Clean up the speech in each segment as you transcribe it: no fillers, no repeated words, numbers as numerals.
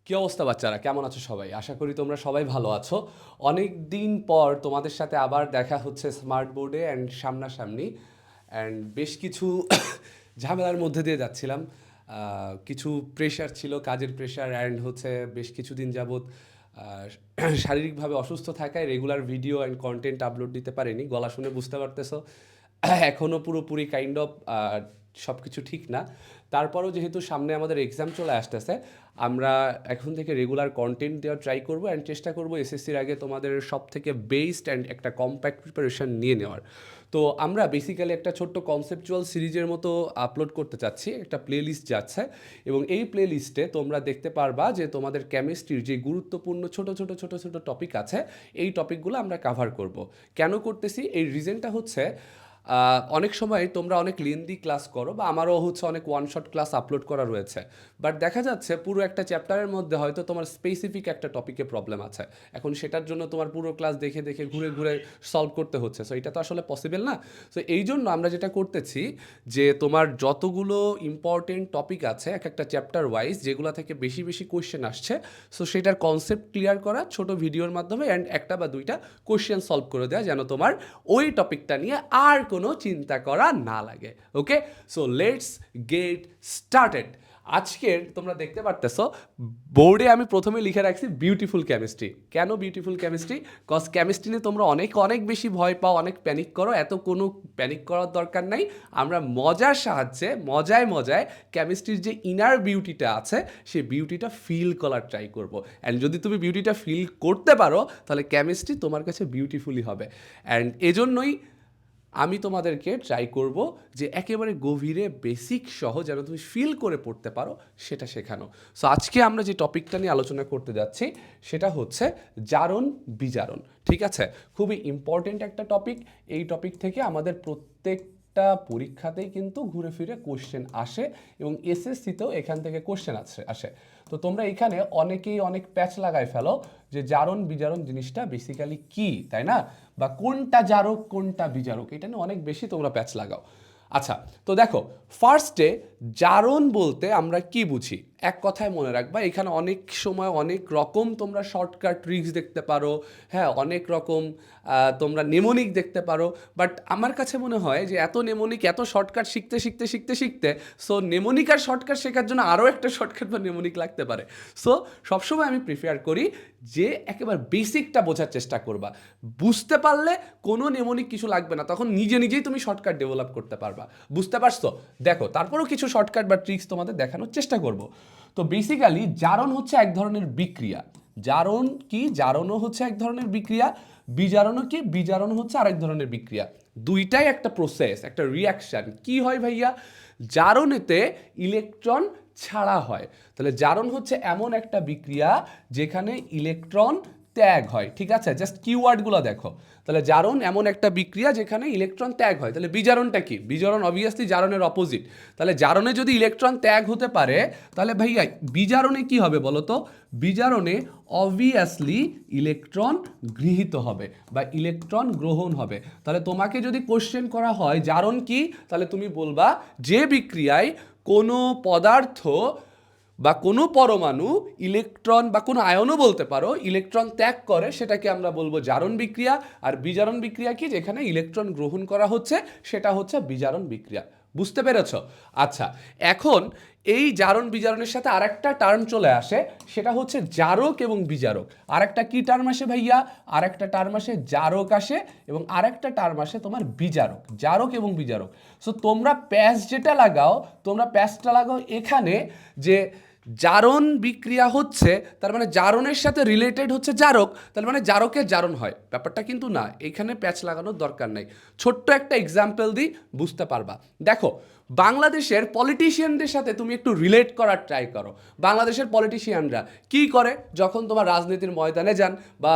কি অবস্থা বাচ্চারা, কেমন আছো সবাই? আশা করি তোমরা সবাই ভালো আছো। অনেক দিন পর তোমাদের সাথে আবার দেখা হচ্ছে স্মার্ট বোর্ডে অ্যান্ড সামনাসামনি। অ্যান্ড বেশ কিছু ঝামেলার মধ্যে দিয়ে যাচ্ছিলাম। কিছু প্রেশার ছিল, কাজের প্রেশার, অ্যান্ড হচ্ছে বেশ কিছুদিন যাবৎ শারীরিকভাবে অসুস্থ থাকায় regular video and content upload দিতে পারিনি। গলা শুনে বুঝতে পারতেছো এখনও পুরোপুরি কাইন্ড অফ সব কিছু ঠিক না। তারপরও যেহেতু সামনে আমাদের এক্সাম চলে আসতেছে, আমরা এখন থেকে রেগুলার কন্টেন্ট দেওয়ার ট্রাই করবো অ্যান্ড চেষ্টা করবো এসএসসির আগে তোমাদের সব থেকে বেস্ট অ্যান্ড একটা কম্প্যাক্ট প্রিপারেশন নিয়ে নেওয়ার। তো আমরা বেসিক্যালি একটা ছোট্ট কনসেপচুয়াল সিরিজের মতো আপলোড করতে চাচ্ছি, একটা প্লে লিস্ট যাচ্ছে। এবং এই প্লে লিস্টে তোমরা দেখতে পারবা যে তোমাদের কেমিস্ট্রির যে গুরুত্বপূর্ণ ছোট ছোট ছোট ছোট টপিক আছে, এই টপিকগুলো আমরা কাভার করব। কেন করতেছি, এই রিজনটা হচ্ছে অনেক সময় তোমরা অনেক লেন্দি ক্লাস করো, বা আমারও হচ্ছে অনেক ওয়ান শট ক্লাস আপলোড করা রয়েছে, বাট দেখা যাচ্ছে পুরো একটা চ্যাপ্টারের মধ্যে হয়তো তোমার স্পেসিফিক একটা টপিকে প্রবলেম আছে। এখন সেটার জন্য তোমার পুরো ক্লাস দেখে দেখে ঘুরে ঘুরে সলভ করতে হচ্ছে, সো এটা তো আসলে পসিবল না। সো এই জন্য আমরা যেটা করতেছি, যে তোমার যতগুলো ইম্পর্টেন্ট টপিক আছে এক একটা চ্যাপ্টার ওয়াইজ, যেগুলো থেকে বেশি বেশি কোয়েশ্চেন আসছে, সো সেটার কনসেপ্ট ক্লিয়ার করা ছোট ভিডিওর মাধ্যমে, অ্যান্ড একটা বা দুইটা কোয়েশ্চেন সলভ করে দেওয়া, যেন তোমার ওই টপিকটা নিয়ে আর কোনো চিন্তা করা না লাগে। ওকে, সো লেটস গেট স্টার্টেড। আজকের তোমরা দেখতে পারতেছো বোর্ডে আমি প্রথমে লিখে রাখছি বিউটিফুল কেমিস্ট্রি। কেন বিউটিফুল কেমিস্ট্রি? কজ কেমিস্ট্রি নিয়ে তোমরা অনেক অনেক বেশি ভয় পাও, অনেক প্যানিক করো। এত কোনো প্যানিক করার দরকার নাই। আমরা মজার সাহায্যে, মজায় মজায় কেমিস্ট্রির যে ইনার বিউটিটা আছে সেই বিউটিটা ফিল করার ট্রাই করবো। অ্যান্ড যদি তুমি বিউটিটা ফিল করতে পারো, তাহলে কেমিস্ট্রি তোমার কাছে বিউটিফুলি হবে। অ্যান্ড এজন্যই আমি তোমাদেরকে ট্রাই করব যে একেবারে গভীরে বেসিক সহ যেন তুমি ফিল করে পড়তে পারো, সেটা শেখানো। সো আজকে আমরা যে টপিকটা নিয়ে আলোচনা করতে যাচ্ছি সেটা হচ্ছে জারণ বিজারণ। ঠিক আছে, খুবই ইম্পর্টেন্ট একটা টপিক। এই টপিক থেকে আমাদের প্রত্যেকটা পরীক্ষাতেই কিন্তু ঘুরে ফিরে কোশ্চেন আসে, এবং এসএসসিতেও এখান থেকে কোশ্চেন আসে। তো তোমরা এখানে অনেকেই অনেক প্যাচ লাগায় ফেলো যে জারণ বিজারণ জিনিসটা বেসিক্যালি কি, তাই না? বা কোনটা জারক কোনটা বিজারক, এটা নিয়ে অনেক বেশি তোমরা প্যাচ লাগাও। আচ্ছা, তো দেখো, ফার্স্টে জারণ বলতে আমরা কি বুঝি এক কথায় মনে রাখবা। এখানে অনেক সময় অনেক রকম তোমরা শর্টকাট ট্রিক্স দেখতে পারো, হ্যাঁ, অনেক রকম তোমরা নেমোনিক দেখতে পারো। বাট আমার কাছে মনে হয় যে এত নেমোনিক, এত শর্টকাট শিখতে শিখতে শিখতে শিখতে, সো নেমোনিক আর শর্টকাট শেখার জন্য আরও একটা শর্টকাট বা নেমোনিক লাগতে পারে। সো সবসময় আমি প্রিফার করি যে একেবারে বেসিকটা বোঝার চেষ্টা করবা। বুঝতে পারলে কোনো নেমোনিক কিছু লাগবে না, তখন নিজে নিজেই তুমি শর্টকাট ডেভেলপ করতে পারবা। বুঝতে পারছো? দেখো, তারপরেও কিছু শর্টকাট বা ট্রিক্স তোমাদের দেখানোর চেষ্টা করব। তো বেসিক্যালি জারণ হচ্ছে এক ধরনের বিক্রিয়া। জারণ কি? জারণও হচ্ছে এক ধরনের বিক্রিয়া। বিজারণও কি? বিজারণ হচ্ছে আরেক ধরনের বিক্রিয়া। দুইটাই একটা প্রসেস, একটা রিয়াকশন। কি হয় ভাইয়া? জারণেতে ইলেকট্রন ছাড়া হয়। তাহলে জারণ হচ্ছে এমন একটা বিক্রিয়া যেখানে ইলেকট্রন ত্যাগ হয়। ঠিক আছে, জাস্ট কিওয়ার্ডগুলো দেখো। তাহলে জারণ এমন একটা বিক্রিয়া যেখানে ইলেকট্রন ত্যাগ হয়। তাহলে বিজারণটা কি? বিজারণ অবভিয়াসলি জারণের অপোজিট। তাহলে জারণে যদি ইলেকট্রন ত্যাগ হতে পারে, তাহলে ভাইয়া বিজারণে কি হবে বলো তো? বিজারণে অবভিয়াসলি ইলেকট্রন গৃহীত হবে বা ইলেকট্রন গ্রহণ হবে। তাহলে তোমাকে যদি কোশ্চেন করা হয় জারণ কি, তাহলে তুমি বলবা যে বিক্রিয়ায় কোনো পদার্থ বা কোনো পরমাণু ইলেকট্রন বা কোনো আয়নও বলতে পারো ইলেকট্রন ত্যাগ করে, সেটাকে আমরা বলবো জারণ বিক্রিয়া। আর বিজারণ বিক্রিয়া কি? যেখানে ইলেকট্রন গ্রহণ করা হচ্ছে, সেটা হচ্ছে বিজারণ বিক্রিয়া। বুঝতে পেরেছ? আচ্ছা, এখন এই জারণ বিজারণের সাথে আরেকটা টার্ম চলে আসে, সেটা হচ্ছে জারক এবং বিজারক। আরেকটা কি টার্ম আসে ভাইয়া? আরেকটা টার্ম আসে জারক আসে, এবং আরেকটা টার্ম আসে তোমার বিজারক। জারক এবং বিজারক। সো তোমরা প্যাচ যেটা লাগাও, তোমরা প্যাচটা লাগাও এখানে, যে জারণ বিক্রিয়া হচ্ছে, তার মানে জারণের সাথে রিলেটেড হচ্ছে জারক, তার মানে জারকের জারণ হয়। ব্যাপারটা কিন্তু না, এখানে প্যাচ লাগানোর দরকার নাই। ছোট্ট একটা এক্সাম্পল দিই, বুঝতে পারবা। দেখো, বাংলাদেশের পলিটিশিয়ানদের সাথে তুমি একটু রিলেট করার ট্রাই করো। বাংলাদেশের পলিটিশিয়ানরা কি করে যখন তোমার রাজনীতির ময়দানে যান, বা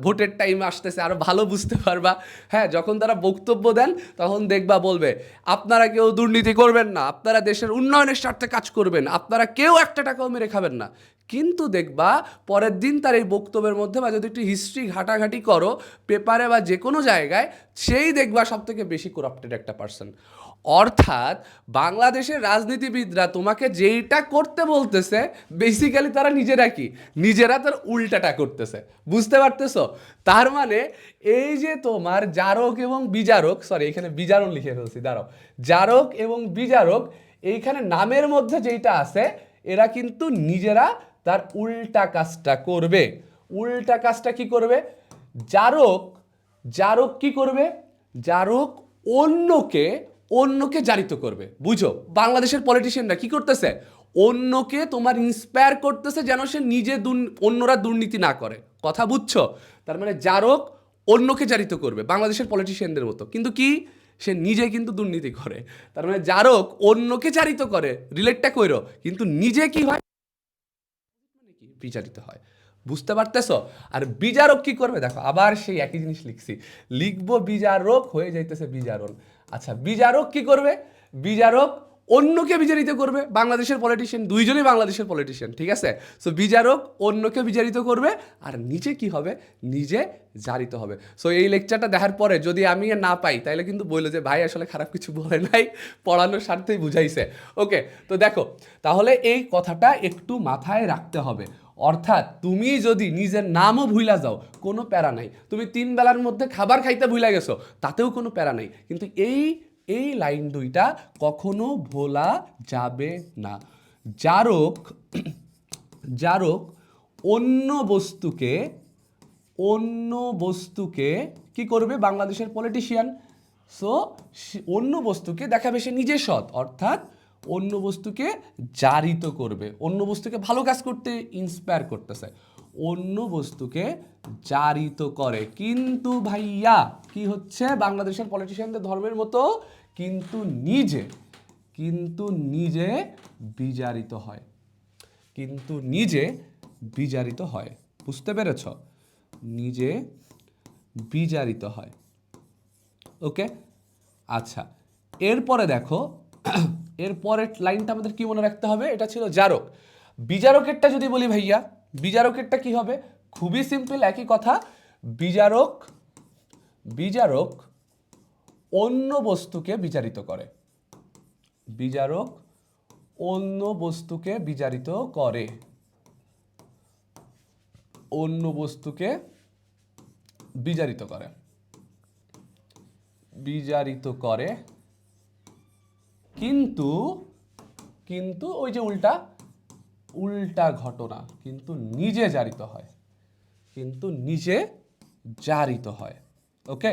ভোটের টাইম আসতেছে, আরও ভালো বুঝতে পারবা। হ্যাঁ, যখন তারা বক্তব্য দেন, তখন দেখবা বলবে আপনারা কেউ দুর্নীতি করবেন না, আপনারা দেশের উন্নয়নের স্বার্থে কাজ করবেন, আপনারা কেউ একটা টাকাও মেরে খাবেন না। কিন্তু দেখবা পরের দিন তার এই বক্তব্যের মধ্যে, বা যদি একটু হিস্ট্রি ঘাটাঘাটি করো পেপারে বা যে কোনো জায়গায়, সেই দেখবা সব থেকে বেশি করাপ্টেড একটা পার্সন। অর্থাৎ বাংলাদেশের রাজনীতিবিদরা তোমাকে যেইটা করতে বলতেছে বেসিক্যালি তারা নিজেরা তার উল্টাটা করতেছে, বুঝতে পারতেছো? তার মানে এই যে তোমার জারক এবং বিজারক, সরি এখানে বিজারণ লিখে ফেলছি, দাঁড়াও, জারক এবং বিজারক এইখানে নামের মধ্যে যেইটা আছে এরা কিন্তু নিজেরা তার উল্টা কাজটা করবে। উল্টা কাজটা কি করবে? জারক জারক কি করবে? জারক অন্যকে জারিত করবে। বুঝো, বাংলাদেশের পলিটিশিয়ানরা কি করতেছে? অন্যকে তোমার ইন্সপায়ার করতেছে যেন সে অন্যরা দুর্নীতি না করে। কথা বুঝছো? তার মানে জারক অন্যকে জারিত করবে বাংলাদেশের পলিটিশিয়ানদের মতো, কিন্তু কি সে নিজে কিন্তু দুর্নীতি করে। তার মানে জারক অন্যকে জারিত করে, রিলেটটা কইরো, কিন্তু নিজে কি হয়? বিচারিত হয়। বুঝতে পারতেছ? আর বিজারক কি করবে? দেখো আবার সেই একই জিনিস লিখবো বিজারক হয়ে যাইতেছে বিজারণ। আচ্ছা, বিজারক কি করবে? বিজারক অন্যকে বিচারিত করবে। বাংলাদেশের পলিটিশিয়ান, দুইজনই বাংলাদেশের পলিটিশিয়ান, ঠিক আছে? সো বিজারক অন্যকে বিচারিত করবে আর নিজে কি হবে? নিজে জারিত হবে। সো এই লেকচারটা দেখার পরে যদি আমি না পাই তাহলে কিন্তু বললো যে ভাই আসলে খারাপ কিছু বলে নাই, পড়ানোর স্বার্থেই বুঝাইছে। ওকে, তো দেখো তাহলে এই কথাটা একটু মাথায় রাখতে হবে। অর্থাৎ তুমি যদি নিজের নামও ভুলা যাও কোনো প্যারা নাই, তুমি 3 বেলার মধ্যে খাবার খাইতে ভুলা গেছো তাতেও কোনো প্যারা নাই, কিন্তু এই লাইন দুইটা কখনো ভোলা যাবে না। জারক জারক অন্য বস্তুকে কি করবে? বাংলাদেশের পলিটিশিয়ান, সো অন্য বস্তুকে দেখাবে সে নিজে সৎ, অর্থাৎ অন্য বস্তুকে জারিত করবে, অন্য বস্তুকে ভালো কাজ করতে ইন্সপায়ার করতেছে, অন্য বস্তুকে জারিত করে। কিন্তু ভাইয়া কি হচ্ছে? বাংলাদেশের পলিটিশিয়ানদের ধর্মের মতো কিন্তু নিজে বিজারিত হয়, কিন্তু নিজে বিজারিত হয়। বুঝতে পেরেছ? নিজে বিজারিত হয়। ওকে, আচ্ছা, এরপরে দেখো এরপরের লাইনটা আমাদের কি মনে রাখতে হবে? এটা ছিল জারক। বিজারকেরটা যদি বলি ভাইয়া, বিজারকেরটা কি হবে? খুবই সিম্পল, একই কথা। বিজারক অন্য বস্তুকে বিচারিত করে। বিজারক অন্য বস্তুকে বিচারিত করে, অন্য বস্তুকে বিচারিত করে, কিন্তু ওই যে উল্টা ঘটনা, কিন্তু নিজে জারিত হয়, ওকে।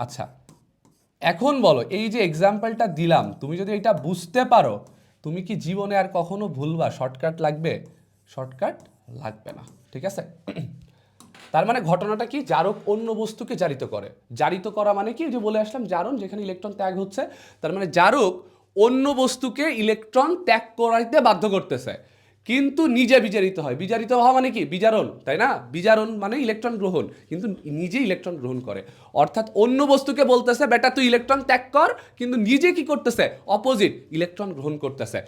আচ্ছা, এখন বলো, এই যে এক্সাম্পলটা দিলাম তুমি যদি এটা বুঝতে পারো, তুমি কি জীবনে আর কখনো ভুলবা? শর্টকাট লাগবে? শর্টকাট লাগবে না, ঠিক আছে? তার মানে ঘটনাটা কি? জারক অন্য বস্তুকে জারিত করে। জারিত করা মানে কি? যে বলে আসলাম জারণ, যেখানে ইলেকট্রন ত্যাগ হচ্ছে। তার মানে জারক অন্য বস্তুকে ইলেকট্রন ত্যাগ করাইতে বাধ্য করতেছে, কিন্তু নিজে বিজারিত হয়। বিজারিত হওয়া মানে কি? বিজারণ, তাই না? বিজারণ মানে ইলেকট্রন গ্রহণ, কিন্তু নিজে ইলেকট্রন গ্রহণ করে। অর্থাৎ অন্য বস্তুকে বলতেছে বেটা তুই ইলেকট্রন ত্যাগ কর, কিন্তু নিজে কি করতেছে? অপোজিট, ইলেকট্রন গ্রহণ করতেছে।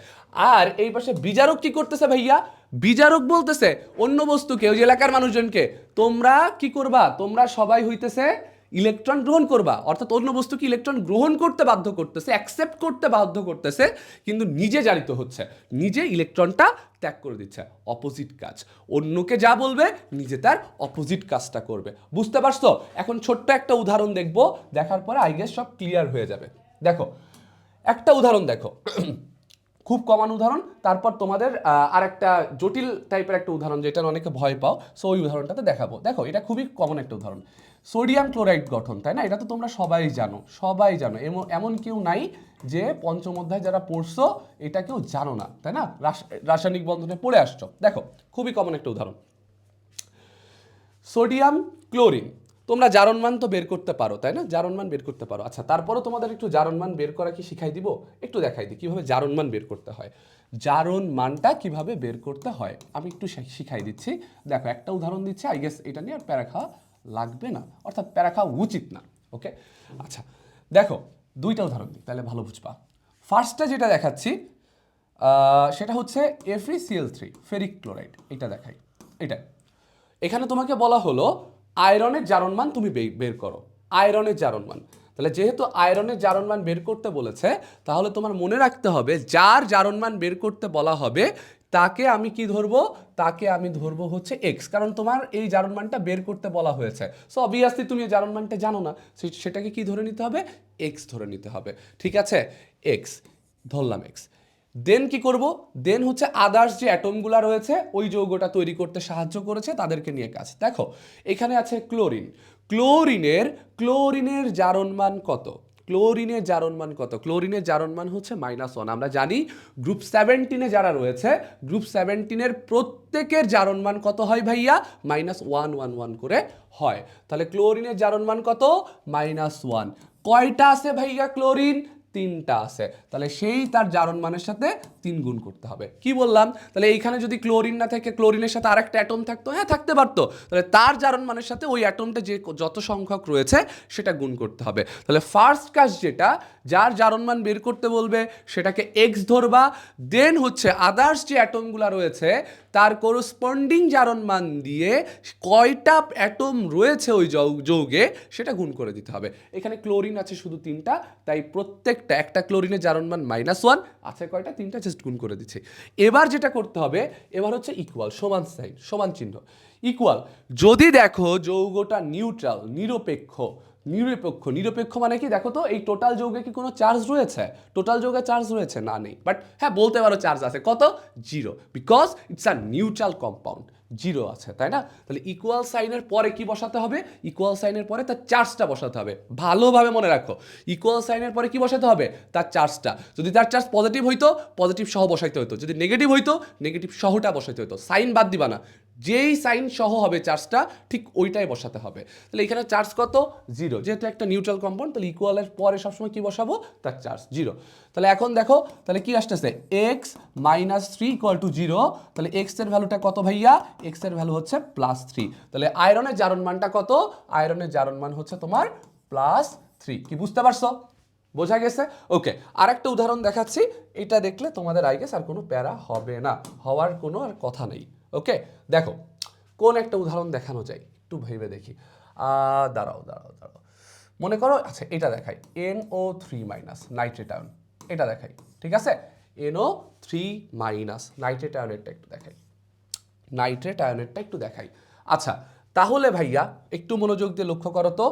আর এই পাশে বিজারক কি করতেছে ভাইয়া? বিজারক বলতেছে অন্য বস্তুকে, ওই এলাকার মানুষজনকে, তোমরা কি করবা? তোমরা সবাই হইতেছে ইলেকট্রন গ্রহণ করবা। অর্থাৎ অন্য বস্তুকে ইলেকট্রন গ্রহণ করতে বাধ্য করতেছে, অ্যাকসেপ্ট করতে বাধ্য করতেছে, কিন্তু নিজে জারিত হচ্ছে, নিজে ইলেকট্রনটা ত্যাগ করে দিচ্ছে। অপোজিট কাজ, অন্যকে যা বলবে নিজে তার অপোজিট কাজটা করবে। বুঝতে পারছো? এখন ছোট্ট একটা উদাহরণ দেখবো, দেখার পরে আই গেস সব ক্লিয়ার হয়ে যাবে। দেখো একটা উদাহরণ দেখো, খুব কমন উদাহরণ, তারপর তোমাদের আর একটা জটিল টাইপের একটা উদাহরণ যেটা অনেকে ভয় পাও, সো ওই উদাহরণটাতে দেখাবো। দেখো এটা খুবই কমন একটা উদাহরণ, সোডিয়াম ক্লোরাইড গঠন, তাই না? এটা তো তোমরা সবাই জানো, এমন কেউ নাই যে পঞ্চম অধ্যায় যারা পড়ছো এটা কেউ জানো না, তাই না? রাসায়নিক বন্ধনে পড়ে আসছো। দেখো খুবই কমন একটা উদাহরণ, সোডিয়াম ক্লোরিন। তোমরা জারণ মান তো বের করতে পারো, তাই না? জারণ মান বের করতে পারো। আচ্ছা, তারপরও তোমাদের একটু জারণ মান বের করা কি শিখাই দিব? একটু দেখাই দিই কিভাবে জারণ মান বের করতে হয়। জারণ মানটা কিভাবে বের করতে হয় আমি একটু শিখাই দিচ্ছি। দেখো একটা উদাহরণ দিচ্ছি, আই গেস এটা নিয়ে আর প্যারা খাওয়া লাগবে না, অর্থাৎ প্যারা খাওয়া উচিত না। ওকে, আচ্ছা দেখো দুইটা উদাহরণ দিই তাহলে ভালো বুঝবা। ফার্স্টে যেটা দেখাচ্ছি সেটা হচ্ছে FeCl3 ফেরিক ক্লোরাইড, এটা দেখাই। এটা এখানে তোমাকে বলা হলো আয়রনের জারণ মান তুমি বের করো, আয়রনের জারণ মান। তাহলে যেহেতু আয়রনের জারণ মান বের করতে বলেছে, তাহলে তোমার মনে রাখতে হবে যার জারণ মান বের করতে বলা হবে তাকে আমি কি ধরবো, তাকে আমি ধরবো হচ্ছে এক্স, কারণ তোমার এই জারণ মানটা বের করতে বলা হয়েছে। সো অবভিয়াসলি তুমি এই জারণ মানটা জানো না, সেটাকে কি ধরে নিতে হবে, এক্স ধরে নিতে হবে। ঠিক আছে, এক্স ধরলাম, এক্স। দেন কি করব, দেন হচ্ছে আদার্স যে অ্যাটমগুলো রয়েছে ওই যৌগটা তৈরি করতে সাহায্য করেছে তাদেরকে নিয়ে কাজ। দেখো এখানে আছে ক্লোরিন, ক্লোরিনের জারণ মান কত, ক্লোরিনের জারণ মান কত, ক্লোরিনের জারণ মান হচ্ছে -1। আমরা জানি গ্রুপ 17-এ যারা রয়েছে, গ্রুপ 17-এর প্রত্যেকের জারণ মান কত হয় ভাইয়া, -1 করে হয়। তাহলে ক্লোরিনের জারণ মান কত, -1। কয়টা আছে ভাইয়া ক্লোরিন, 3টা আছে। তাহলে সেই তার জারণ মানের সাথে 3 গুণ করতে হবে। কি বললাম, তাহলে এইখানে যদি ক্লোরিন না থাকে, ক্লোরিনের সাথে আরেকটা অ্যাটম থাকতো, হ্যাঁ থাকতে পারতো, তাহলে তার জারণ মানের সাথে ওই অ্যাটমটা যে যত সংখ্যক রয়েছে সেটা গুণ করতে হবে। তাহলে ফার্স্ট কাজ যেটা, যার জারণ মান বের করতে বলবে সেটাকে এক্স ধরবা, দেন হচ্ছে আদার্স যে অ্যাটমগুলো রয়েছে তার করসপন্ডিং জারণ মান দিয়ে কয়টা অ্যাটম রয়েছে ওই যৌগে সেটা গুণ করে দিতে হবে। এখানে ক্লোরিন আছে শুধু 3টা, তাই প্রত্যেকটা একটা ক্লোরিনের জারণ মান -1 আছে কয়টা, 3টা, জাস্ট গুণ করে দিচ্ছি। এবার যেটা করতে হবে, এবার হচ্ছে ইকুয়াল, সমান সাইন, সমান চিহ্ন, ইকুয়াল। যদি দেখো যৌগটা নিউট্রাল, নিরপেক্ষ, নিরপেক্ষ মানে কি, দেখো তো এই টোটাল যৌগে কি কোনো চার্জ রয়েছে, টোটাল যৌগে চার্জ রয়েছে না, নেই, বাট হ্যাঁ বলতে পারো চার্জ আছে, কত, 0, because it's a neutral compound, 0 আছে, তাই না? তাহলে ইকুয়াল সাইনের পরে কি বসাতে হবে, ইকুয়াল সাইনের পরে তার চার্জটা বসাতে হবে। ভালোভাবে মনে রাখো, ইকুয়াল সাইনের পরে কি বসাতে হবে, তার চার্জটা। যদি তার চার্জ পজিটিভ হইতো পজিটিভ সহ বসাইতে হতো, যদি নেগেটিভ হইতো নেগেটিভ সহটা বসাইতে হতো, সাইন বাদ দিবা না, যেই সাইন সহ হবে চার্জটা ঠিক ওইটাই বসাতে হবে। তাহলে এখানে চার্জ কত, 0, যেহেতু একটা নিউট্রাল কম্পাউন্ড, তাহলে ইকুয়ালের পরে সবসময় কি বসাবো, তার চার্জ 0। তাহলে এখন দেখো, তাহলে কি আসতেছে, x - 3 = 0। তাহলে x এর ভ্যালুটা কত ভাইয়া, x এর ভ্যালু হচ্ছে +3। তাহলে আয়রনের জারণ মানটা কত, আয়রনের জারণ মান হচ্ছে তোমার +3। কি বুঝতে পারছো, বোঝা গেছে? ওকে, আরেকটা উদাহরণ দেখাচ্ছি, এটা দেখলে তোমাদের আই গেস আর কোনো প্যারা হবে না, হওয়ার কোনো আর কথা নেই। ওকে, দেখো কোন একটা উদাহরণ দেখানো যায়, একটু ভেবে দেখি। দাঁড়াও, মনে করো, আচ্ছা এটা দেখাই, NO3- নাইট্রেট আয়ন, এটা দেখাই, ঠিক আছে, NO3- নাইট্রেট আয়নেরটা একটু দেখাই, নাইট্রেট আয়নেরটা একটু দেখাই। আচ্ছা তাহলে ভাইয়া একটু মনোযোগ দিয়ে লক্ষ্য করো তো,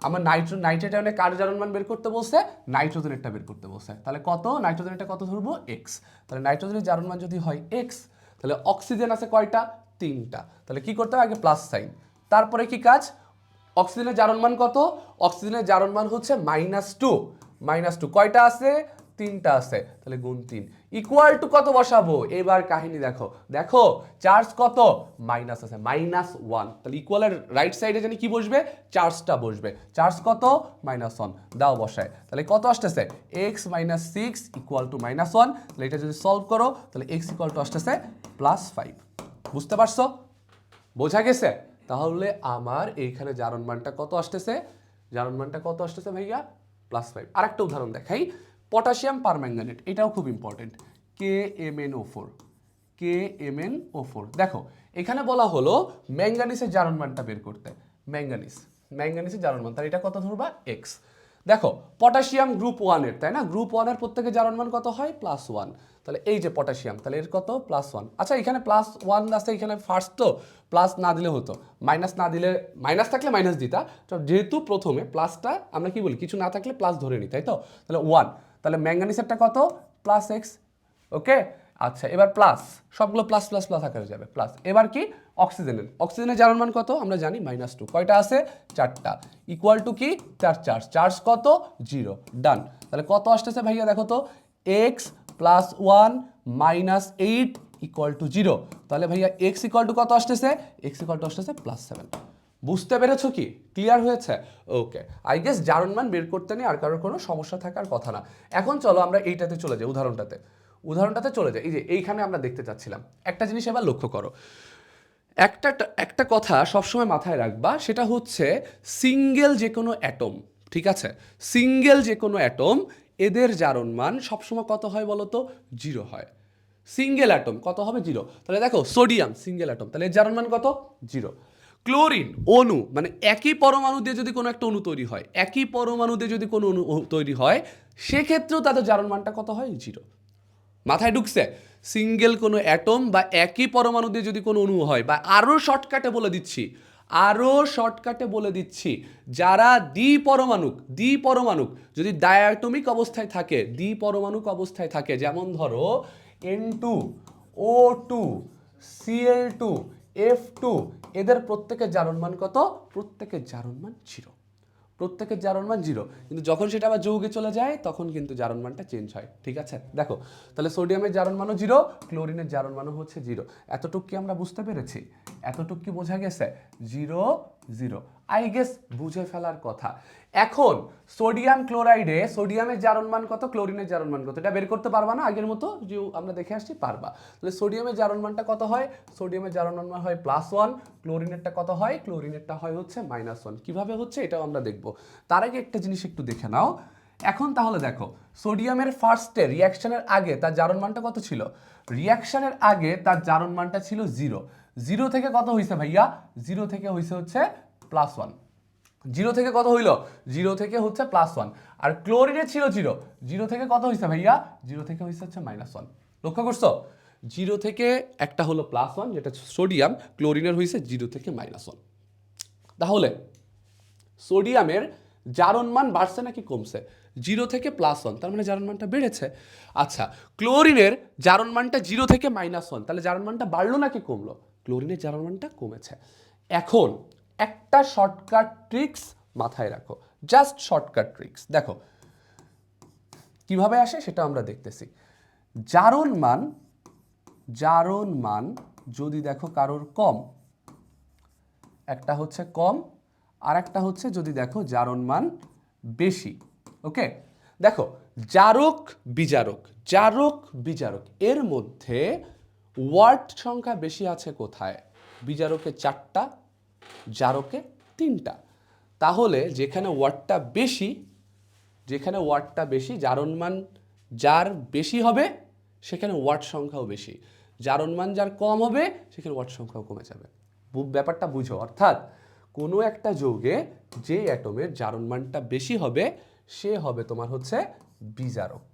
আমার নাইট্রেট আয়নে কার জারণ মান বের করতে বলছে, নাইট্রোজেনেরটা বের করতে বলছে। তাহলে কত, নাইট্রোজেনেরটা কত ধরবো, এক্স। তাহলে নাইট্রোজেনের জারণ মান যদি হয় এক্স, তাহলে অক্সিজেন আছে কয়টা, 3টা। তাহলে কি করতে হবে, আগে প্লাস সাইন, তারপরে কি কাজ, অক্সিজেনের জারণ মান কত, অক্সিজেনের জারণ মান হচ্ছে -2, কয়টা আছে, 3টা আছে, তাহলে গুণ 3 ইকুয়াল টু কত বসাবো, এবার কাহিনী দেখো, দেখো চার্জ কত, মাইনাস আছে, -1। তাহলে ইকুয়ালের রাইট সাইডে জানি কি বসবে, চার্জটা বসবে, চার্জ কত, -1, দাও বসায়। তাহলে কত আসতেছে, x - 6 = -1। তাহলে এটা যদি সলভ করো, তাহলে x = আসতেছে +5। বুঝতে পারছো, বোঝা গেছে? তাহলে আমার এইখানে জারণ মানটা কত আসতেছে, জারণ মানটা কত আসতেছে ভাইয়া, +5। আরেকটা উদাহরণ দেখাই, পটাশিয়াম পারম্যাঙ্গানেট, এটাও খুব ইম্পর্টেন্ট, KMnO4। দেখো এখানে বলা হলো ম্যাঙ্গানিসের জারণ মানটা বের করতে, ম্যাঙ্গানিসের জারণ মান, তাহলে এটা কত ধরবা, x। দেখো পটাশিয়াম গ্রুপ 1-এর, তাই না, গ্রুপ 1-এর প্রত্যেকের জারণ মান কত হয়, +1। তাহলে এই যে পটাশিয়াম, তাহলে এর কত, +1। আচ্ছা এখানে +1 আছে, এখানে ফার্স্ট তো প্লাস না দিলে হতো, মাইনাস না দিলে, মাইনাস থাকলে মাইনাস দিতা, তো যেহেতু প্রথমে প্লাসটা আমরা কি বলি, কিছু না থাকলে প্লাস ধরে নিই, তাই তো, তাহলে 1। তাহলে ম্যাঙ্গানিসেরটা কত, +x। ওকে, আচ্ছা এবার প্লাস, সবগুলো প্লাস প্লাস প্লাস আকারে যাবে, প্লাস। এবার কি, অক্সিজেনের জারণ মান কত, আমরা জানি -2, কয়টা আছে, 4টা, ইকুয়াল টু কি, তার চার্জ কত, 0, ডান। তাহলে কত আসতেছে ভাইয়া, দেখো তো, x + 1 - 8 = 0। তাহলে ভাইয়া x = কত আসতেছে, x আসতেছে +7। বুঝতে পেরেছো কি, ক্লিয়ার হয়েছে? ওকে, আই গেস জারণ মান বের করতে নিয়ে আর কারোর কোনো সমস্যা থাকার কথা না। এখন চলো আমরা এইটাতে চলে যাই, উদাহরণটাতে চলে যাই। এই যে এইখানে আমরা দেখতে চাচ্ছিলাম একটা জিনিস, এবার লক্ষ্য করো, একটা কথা সবসময় মাথায় রাখবা, সেটা হচ্ছে সিঙ্গেল যে কোনো অ্যাটম, ঠিক আছে, সিঙ্গেল যে কোনো অ্যাটম, এদের জারণ মান সবসময় কত হয় বলো তো, 0 হয়। সিঙ্গেল অ্যাটম কত হবে, 0। তাহলে দেখো সোডিয়াম সিঙ্গেল অ্যাটম, তাহলে এর জারণ মান কত, 0। ক্লোরিন অণু মানে একই পরমাণু দিয়ে যদি কোনো একটা অণু তৈরি হয়, একই পরমাণু দিয়ে যদি কোনো অণু তৈরি হয়, সেক্ষেত্রেও তাদের জারণ মানটা কত হয়? 0। মাথায় ঢুকছে? সিঙ্গেল কোনো অ্যাটম বা একই পরমাণু দিয়ে যদি কোনো অণু হয়, বা আরও শর্টকাটে বলে দিচ্ছি, যারা দ্বিপরমাণুক যদি ডায়াটমিক অবস্থায় থাকে, দ্বিপরমাণুক অবস্থায় থাকে, যেমন ধরো N2, O2, Cl2, F2, এদের প্রত্যেকের জারণ মান কত? প্রত্যেকের জারণ মান 0। প্রত্যেকের জারণ মান 0, কিন্তু যখন সেটা আবার যৌগে চলে যায় তখন কিন্তু জারণ মানটা চেঞ্জ হয়। ঠিক আছে, দেখো তাহলে সোডিয়ামের জারণ মানও 0, ক্লোরিনের জারণ মানও হচ্ছে 0। এতটুকু কি আমরা বুঝতে পেরেছি? এতটুকু কি বোঝা গেছে? 0 0 আই গেস বুঝে ফেলার কথা। এখন সোডিয়াম ক্লোরাইডে সোডিয়ামের জারণ মান কত, ক্লোরিনের জারণ মান কত, এটা বের করতে পারবা না? আগের মতো যে আমরা দেখে আসছি পারবা। তাহলে সোডিয়ামের জারণ মানটা কত হয়? সোডিয়ামের জারণ মান হয় +1, ক্লোরিনেরটা কত হয়? ক্লোরিনেরটা হয় হচ্ছে -1। কিভাবে হচ্ছে এটাও আমরা দেখব। তার আগে একটা জিনিস একটু দেখে নাও। এখন তাহলে দেখো সোডিয়ামের ফার্স্টে রিয়াকশনের আগে তার জারণ মানটা কত ছিল? রিয়াকশনের আগে তার জারণ মানটা ছিল 0। 0 থেকে কত হইছে ভাইয়া? 0 থেকে হইছে হচ্ছে +1। 0 থেকে কত হইল? 0 থেকে হচ্ছে +1। আর ক্লোরিনের ছিল 0। 0 থেকে কত হইছে ভাইয়া? 0 থেকে হইছে হচ্ছে -1। লক্ষ্য করছো? 0 থেকে একটা হলো +1 যেটা সোডিয়াম, ক্লোরিনের হইছে 0 থেকে -1। তাহলে সোডিয়ামের জারণ মান বাড়ছে নাকি কমছে? 0 থেকে +1, তার মানে জারণ মানটা বেড়েছে। আচ্ছা, ক্লোরিনের জারণ মানটা 0 থেকে -1, তাহলে জারণ মানটা বাড়লো নাকি কমলো? ক্লোরিনের জারণ মানটা কমেছে। এখন একটা শর্টকাট ট্রিক্স মাথায় রাখো, জাস্ট শর্টকাট ট্রিক্স। দেখো কিভাবে আসে সেটা আমরা দেখতেছি। জারণ মান যদি দেখো কারোর কম, একটা হচ্ছে কম, আর একটা হচ্ছে যদি দেখো জারণ মান বেশি। ওকে, দেখো জারক বিজারক এর মধ্যে ওয়াট সংখ্যা বেশি আছে কোথায়? বিজারকে 4টা, জারকে 3টা। তাহলে যেখানে ওয়াটটা বেশি, জারণ মান যার বেশি হবে সেখানে ওয়াট সংখ্যাও বেশি, জারণ মান যার কম হবে সেখানে ওয়াট সংখ্যাও কমে যাবে। ব্যাপারটা বুঝো, অর্থাৎ কোনো একটা যৌগে যে অ্যাটমের জারণ মানটা বেশি হবে সে হবে তোমার হচ্ছে বিজারক।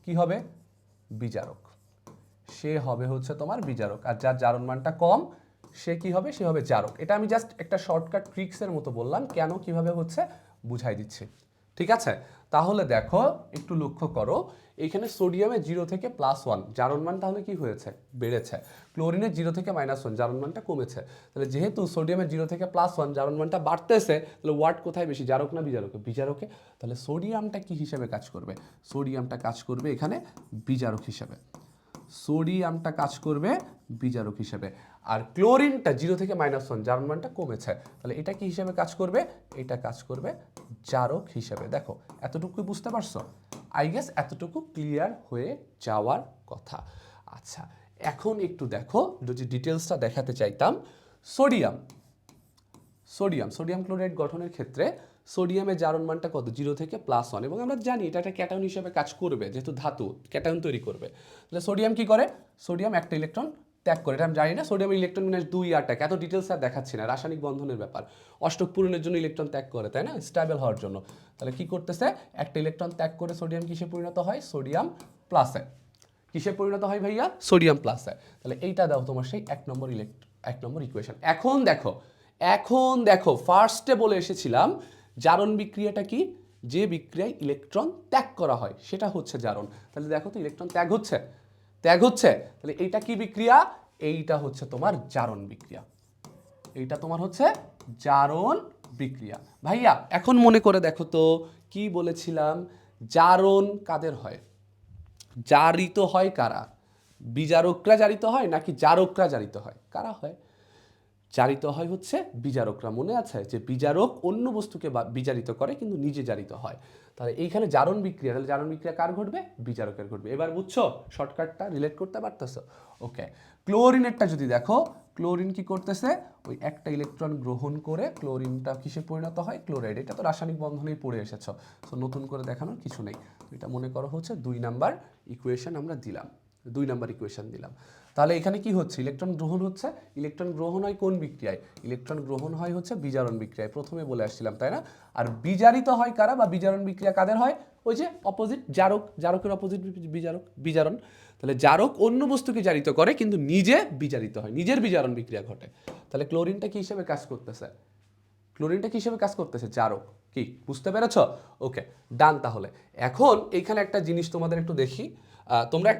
কি হবে? বিজারক। সে হবে হচ্ছে তোমার বিজারক। আর যার জারণ মানটা কম সে কি হবে? সে হবে জারক। এটা আমি জাস্ট একটা শর্টকাট ট্রিক্সের মতো বললাম, কেন কিভাবে হচ্ছে বুঝাই দিচ্ছি। ঠিক আছে, তাহলে দেখো একটু লক্ষ্য করো, এখানে সোডিয়ামে 0 থেকে +1 জারণ মান তাহলে কি হয়েছে? বেড়েছে। ক্লোরিনের 0 থেকে -1 জারণ মানটা কমেছে। তাহলে যেহেতু সোডিয়ামের 0 থেকে +1 জারণ মানটা বাড়তেছে, তাহলে ওয়াট কোথায় বেশি, জারক না বিজারকে? বিজারকে। তাহলে সোডিয়ামটা কি হিসেবে কাজ করবে? সোডিয়ামটা কাজ করবে এখানে বিজারক হিসেবে। সোডিয়ামটা কাজ করবে বিজারক হিসেবে। আর ক্লোরিনটা 0 থেকে -1 জারণ মানটা কমেছে, তাহলে এটা কি হিসেবে কাজ করবে? এটা কাজ করবে জারক হিসেবে। দেখো এতটুকু বুঝতে পারছো? আই গেস এতটুকু ক্লিয়ার হয়ে যাওয়ার কথা। আচ্ছা, এখন একটু দেখো, যদি ডিটেলসটা দেখাতে চাইতাম। সোডিয়াম ক্লোরাইড গঠনের ক্ষেত্রে সোডিয়ামের জারণ মানটা কত? 0 থেকে +1, এবং আমরা জানি এটা একটা ক্যাটায়ন হিসেবে কাজ করবে, যেহেতু ধাতু ক্যাটায়ন তৈরি করবে। তাহলে সোডিয়াম কি করে? সোডিয়াম একটা ইলেকট্রন ত্যাগ করে, এটা আমি জানি না। সোডিয়ামের ইলেকট্রন বিন্যাস 2 আর ট্যাগ, এত ডিটেলস আর দেখাচ্ছি না, রাসায়নিক বন্ধনের ব্যাপার। অষ্টক পূরণের জন্য ইলেকট্রন ত্যাগ করে, তাই না, স্টেবল হওয়ার জন্য। তাহলে কি করতেছে? একটা ইলেকট্রন ত্যাগ করে সোডিয়াম কিসে পরিণত হয়? সোডিয়াম প্লাসে। কিসে পরিণত হয় ভাইয়া? সোডিয়াম প্লাসে। তাহলে এইটা দাও তোমার সেই 1 নম্বর ইকুয়েশন। এখন দেখো ফার্স্টে বলে এসেছিলাম জারণ বিক্রিয়াটা কি? যে বিক্রিয়ায় ইলেকট্রন ত্যাগ করা হয় সেটা হচ্ছে জারণ। তাহলে দেখো তো ইলেকট্রন ত্যাগ হচ্ছে। তাহলে এইটা কি বিক্রিয়া? এইটা হচ্ছে তোমার জারণ বিক্রিয়া। এইটা তোমার হচ্ছে জারণ বিক্রিয়া। ভাইয়া এখন মনে করে দেখো তো কি বলেছিলাম, জারণ কাদের হয়? জারিত হয় কারা? বিজারকরা জারিত হয় নাকি জারকরা জারিত হয়? কারা হয়? জারিত হয় হচ্ছে বিজারকরা। মনে আছে যে বিজারক অন্য বস্তুকে বিজারিত করে কিন্তু নিজে জারিত হয়। তাহলে এইখানে জারণ বিক্রিয়া, তাহলে জারণ বিক্রিয়া কার ঘটবে? বিজারকের ঘটবে। এবার বুঝছো? শর্টকাটটা রিলেট করতে পারতেছো? ওকে, ক্লোরিনেরটা যদি দেখো, ক্লোরিন কি করতেছে? ওই একটা ইলেকট্রন গ্রহণ করে ক্লোরিনটা কিসে পরিণত হয়? ক্লোরাইড। এটা তো রাসায়নিক বন্ধনেই পড়ে এসেছো, সো নতুন করে দেখানোর কিছু নেই। এটা মনে করো হচ্ছে 2 নাম্বার ইকুয়েশন আমরা দিলাম, 2 নাম্বার ইকুয়েশন দিলাম। তাহলে এখানে কি হচ্ছে, ইলেকট্রন গ্রহণ হচ্ছে। ইলেকট্রন গ্রহণ হয় কোন বিক্রিয়ায়? ইলেকট্রন গ্রহণ হয় হচ্ছে বিজারণ বিক্রিয়ায়, প্রথমে বলে আসছিলাম তাই না। আর বিজারিত হয় কারা, বা বিজারণ বিক্রিয়া কাদের হয়? ওই যে অপোজিট জারক, জারকের অপোজিট বিজারক, বিজারণ। তাহলে জারক অন্য বস্তুকে জারিত করে কিন্তু নিজে বিজারিত হয়, নিজের বিজারণ বিক্রিয়া ঘটে। তাহলে ক্লোরিনটা কি হিসেবে কাজ করতেছে? ক্লোরিনটা কি হিসেবে কাজ করতেছে? জারক। কি বুঝতে পেরেছ? ওকে, ডান। তাহলে এখন এইখানে একটা জিনিস তোমাদের একটু দেখি। তোমরা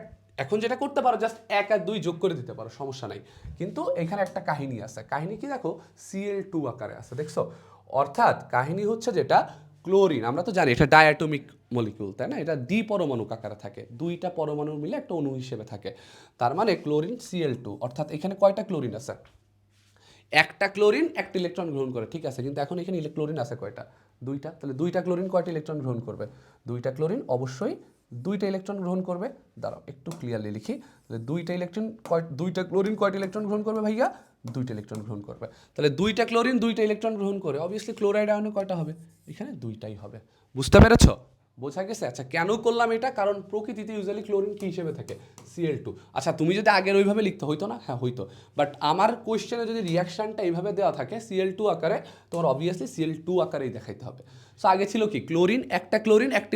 এখন যেটা করতে পারো, জাস্ট 1 আর 2 যোগ করে দিতে পারো, সমস্যা নাই। কিন্তু এখানে একটা কাহিনী আছে। কাহিনী কি দেখো, Cl2 আকারে আছে, দেখছো? অর্থাৎ কাহিনী হচ্ছে যেটা, ক্লোরিন আমরা তো জানি এটা ডায়াটমিক মলিকিউল, তাই না? এটা দ্বিপরমাণু আকারে থাকে, দুইটা পরমাণু মিলে একটা অণু হিসেবে থাকে। তার মানে ক্লোরিন Cl2, অর্থাৎ এখানে কয়টা ক্লোরিন আছে? একটা ক্লোরিন একটা ইলেকট্রন গ্রহণ করে, ঠিক আছে। কিন্তু এখন এখানে ক্লোরিন আছে কয়টা? দুইটা। তাহলে দুইটা ক্লোরিন কয়টা ইলেকট্রন গ্রহণ করবে? দুইটা ক্লোরিন অবশ্যই দুইটা ইলেকট্রন গ্রহণ করবে। দাঁড়াও একটু ক্লিয়ারলি লিখি। তাহলে দুইটা ক্লোরিন কয়টা ইলেকট্রন গ্রহণ করবে ভাইয়া? দুইটা ইলেকট্রন গ্রহণ করবে। তাহলে দুইটা ক্লোরিন দুইটা ইলেকট্রন গ্রহণ করে, অবভিয়াসলি ক্লোরাইড আয়নে কয়টা হবে? এখানে দুইটাই হবে। বুঝতে পেরেছো? বোঝা গেছে? আচ্ছা, কেন করলাম এটা? কারণ প্রকৃতিতে ইউজুয়ালি ক্লোরিন কি হিসেবে থাকে? Cl2। আচ্ছা, তুমি যদি আগের ওইভাবে লিখতে হইতো না? হ্যাঁ হইতো, বাট আমার কোয়েশ্চেনে যদি রিয়াকশনটা এইভাবে দেওয়া থাকে Cl2 আকারে, তোমার অবভিয়াসলি Cl2 আকারেই দেখাইতে হবে। সো আগে ছিল কি, ক্লোরিন একটা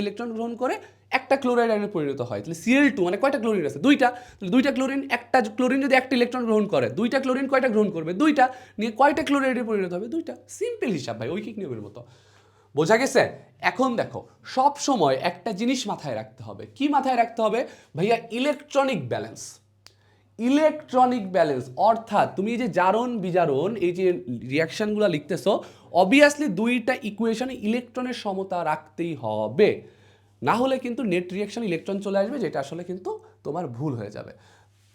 ইলেকট্রন গ্রহণ করে একটা ক্লোরাইড আয়নে পরিণত হয়। তাহলে Cl2 মানে কয়টা ক্লোরিন আছে? দুইটা। তাহলে দুইটা ক্লোরিন, একটা ক্লোরিন যদি একটা ইলেকট্রন গ্রহণ করে, দুইটা ক্লোরিন কয়টা গ্রহণ করবে? দুইটা। নিয়ে কয়টা ক্লোরাইডে পরিণত হবে? দুইটা। সিম্পল হিসাব ভাই, ঐকিক নিয়মের মতো। বোঝা গেছে? এখন দেখো, সব সময় একটা জিনিস মাথায় রাখতে হবে। কি মাথায় রাখতে হবে ভাইয়া? Electronic balance. ইলেকট্রনিক ব্যালেন্স অর্থাৎ তুমি এই যে জারণ বিজারণ এই যে রিয়াকশনগুলো লিখতেছো, অবভিয়াসলি দুইটা ইকুয়েশনে ইলেকট্রনের সমতা রাখতেই হবে, না হলে কিন্তু নেট রিয়াকশন ইলেকট্রন চলে আসবে, যেটা আসলে কিন্তু তোমার ভুল হয়ে যাবে।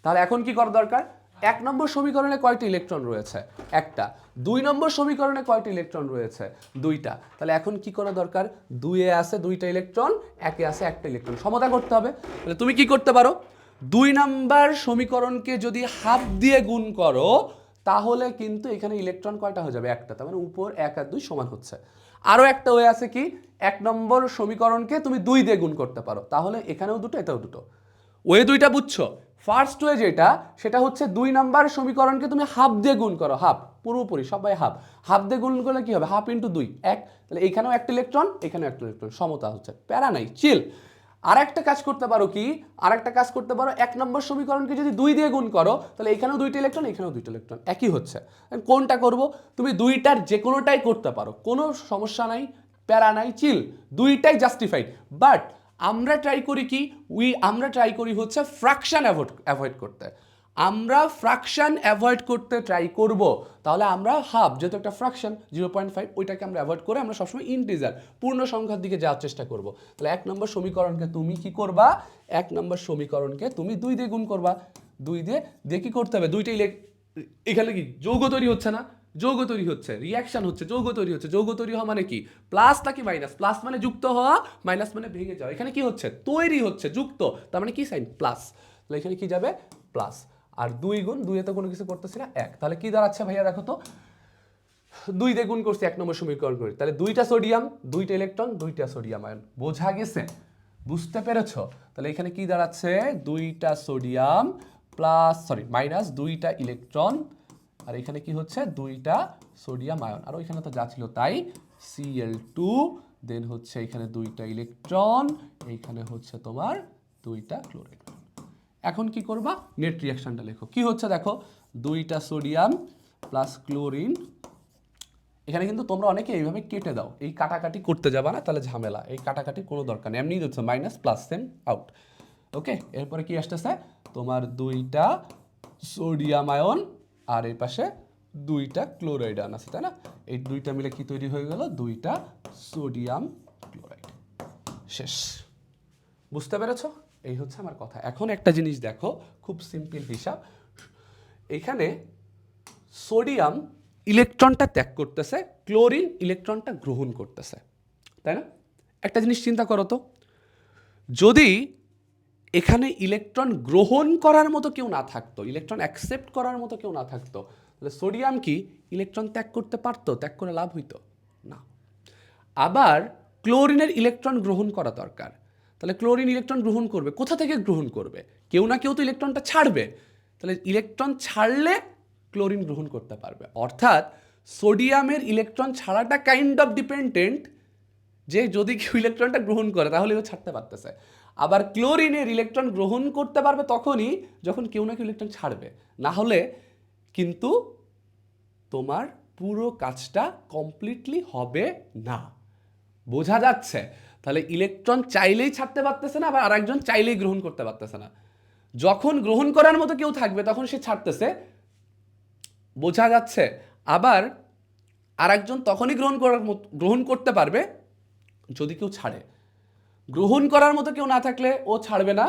তাহলে এখন কি করা দরকার? 1 নম্বর সমীকরণে কয়টি ইলেকট্রন রয়েছে? একটা। 2 নম্বর সমীকরণে কয়টি ইলেকট্রন রয়েছে? দুইটা। তাহলে এখন কি করা দরকার? 2 এ আছে দুইটা ইলেকট্রন, 1 এ আছে একটা ইলেকট্রন, সমতা করতে হবে। তাহলে তুমি কি করতে পারো? 2 নম্বর সমীকরণকে যদি হাফ দিয়ে গুণ করো, তাহলে কিন্তু এখানে ইলেকট্রন কয়টা হয়ে যাবে? একটা। তার মানে উপর 1 আর 2 সমান হচ্ছে। আরও একটা ওয়ে আছে কি, 1 নম্বর সমীকরণকে তুমি 2 দিয়ে গুণ করতে পারো, তাহলে এখানেও দুটো এটাও দুটো। ওয়ে দুইটা বুঝছো? ফার্স্ট ওয়ে যেটা, সেটা হচ্ছে 2 নাম্বার সমীকরণকে তুমি হাফ দিয়ে গুণ করো, হাফ, পুরোপুরি সবাই হাফ। হাফ দিয়ে গুণ করলে কি হবে? Half into 2 1। তাহলে এখানেও একটা ইলেকট্রন, এখানেও একটা ইলেকট্রন, সমতা হচ্ছে, প্যারা নাই, চিল। আর একটা কাজ করতে পারো কি, আর একটা কাজ করতে পারো, 1 নম্বর সমীকরণকে যদি 2 দিয়ে গুণ করো, তাহলে এখানেও দুইটা ইলেকট্রন, এখানেও দুইটা ইলেকট্রন, একই হচ্ছে। কোনটা করব? তুমি দুইটার যে কোনোটাই করতে পারো, কোনো সমস্যা নাই, প্যারা নাই, চিল, দুইটাই জাস্টিফাইড। বাট আমরা ট্রাই করি কি, আমরা ট্রাই করি হচ্ছে ফ্র্যাকশন অ্যাভয়েড করতে। আমরা ফ্র্যাকশন অ্যাভয়েড করতে ট্রাই করব। তাহলে আমরা হাফ, যেহেতু একটা ফ্র্যাকশন 0.5, ওইটাকে আমরা অ্যাভয়েড করে আমরা সবসময় ইন্টিজার পূর্ণ সংখ্যার দিকে যাওয়ার চেষ্টা করব। তাহলে 1 নম্বর সমীকরণকে তুমি কি করবা? 1 নম্বর সমীকরণকে তুমি 2 দিয়ে গুণ করবা। 2 দিয়ে কি করতে হবে? দুইটাই এখানে কি যৌগ তৈরি হচ্ছে না? যৌগ তৈরি হচ্ছে, রিয়াকশন হচ্ছে, যৌগ তৈরি হচ্ছে। যৌগ তৈরি হওয়া মানে কি? প্লাস নাকি মাইনাস? প্লাস মানে যুক্ত হওয়া, মাইনাস মানে ভেঙে যাওয়া। এখানে কি হচ্ছে? তৈরি হচ্ছে, যুক্ত, তার মানে কি সাইন? প্লাস। তাহলে এখানে কি যাবে? প্লাস। আর 2 গুণ 2 এ তো কোনো কিছু করতেছি না, 1। তাহলে কি দাঁড়াচ্ছে ভাইয়া? দেখো তো, 2 দিয়ে গুণ করছি 1 নম্বর সমীকরণ করে, তাহলে 2টা সোডিয়াম, 2টা ইলেকট্রন, 2টা সোডিয়াম আয়ন। বোঝা গেছে? বুঝতে পেরেছো? তাহলে এখানে কি দাঁড়াচ্ছে? 2টা সোডিয়াম প্লাস মাইনাস 2টা ইলেকট্রন, আর এখানে কি হচ্ছে? 2টা সোডিয়াম আয়ন। আর ওইখানে তো যা ছিল তাই, Cl2, দেন হচ্ছে এখানে 2টা ইলেকট্রন, এইখানে হচ্ছে তোমার 2টা ক্লোরাইড। এখন কি করবা? নেট রিয়াকশনটা লেখো। কি হচ্ছে দেখো, 2টা সোডিয়াম প্লাস ক্লোরিন। এখানে কিন্তু তোমরা অনেকে এইভাবে কেটে দাও, এই কাটাকাটি করতে যাবা না, তাহলে ঝামেলা। এই কাটাকাটি কোনো দরকার নেই, এমনি দিচ্ছে মাইনাস প্লাস সেম আউট। ওকে, এরপরে কি আসতেছে? তোমার 2টা সোডিয়াম আয়ন, আর এই পাশে 2টা ক্লোরাইড আয়ন আছে, তাই না? এই 2টা মিলে কি তৈরি হয়ে গেল? 2টা সোডিয়াম ক্লোরাইড। শেষ। বুঝতে পেরেছো? এই হচ্ছে আমার কথা। এখন একটা জিনিস দেখো, খুব সিম্পল হিসাব। এখানে সোডিয়াম ইলেকট্রনটা ত্যাগ করতেছে, ক্লোরিন ইলেকট্রনটা গ্রহণ করতেছে, তাই না? একটা জিনিস চিন্তা করো তো, যদি এখানে ইলেকট্রন গ্রহণ করার মতো কেউ না থাকতো, ইলেকট্রন অ্যাকসেপ্ট করার মতো কেউ না থাকতো, তাহলে সোডিয়াম কি ইলেকট্রন ত্যাগ করতে পারতো? ত্যাগ করে লাভ হইতো না। আবার ক্লোরিনের ইলেকট্রন গ্রহণ করা দরকার। তাহলে ক্লোরিন ইলেকট্রন গ্রহণ করবে, কোথা থেকে গ্রহণ করবে? কেউ না কেউ তো ইলেকট্রনটা ছাড়বে। তাহলে ইলেকট্রন ছাড়লে ক্লোরিন গ্রহণ করতে পারবে। অর্থাৎ সোডিয়ামের ইলেকট্রন ছাড়াটা কাইন্ড অফ ডিপেন্ডেন্ট, যে যদি কেউ ইলেকট্রনটা গ্রহণ করে তাহলে ও ছাড়তে পারতেছে। আবার ক্লোরিনের ইলেকট্রন গ্রহণ করতে পারবে তখনই যখন কেউ না কেউ ইলেকট্রন ছাড়বে, না হলে কিন্তু তোমার পুরো কাজটা কমপ্লিটলি হবে না। বোঝা যাচ্ছে? তাহলে ইলেকট্রন চাইলেই ছাড়তে পারতেছে না, আবার আরেকজন চাইলেই গ্রহণ করতে পারতেছে না। যখন গ্রহণ করার মতো কেউ থাকবে তখন সে ছাড়তেছে, বোঝা যাচ্ছে? আবার আরেকজন তখনই গ্রহণ করতে পারবে যদি কেউ ছাড়ে। গ্রহণ করার মতো কেউ না থাকলে ও ছাড়বে না,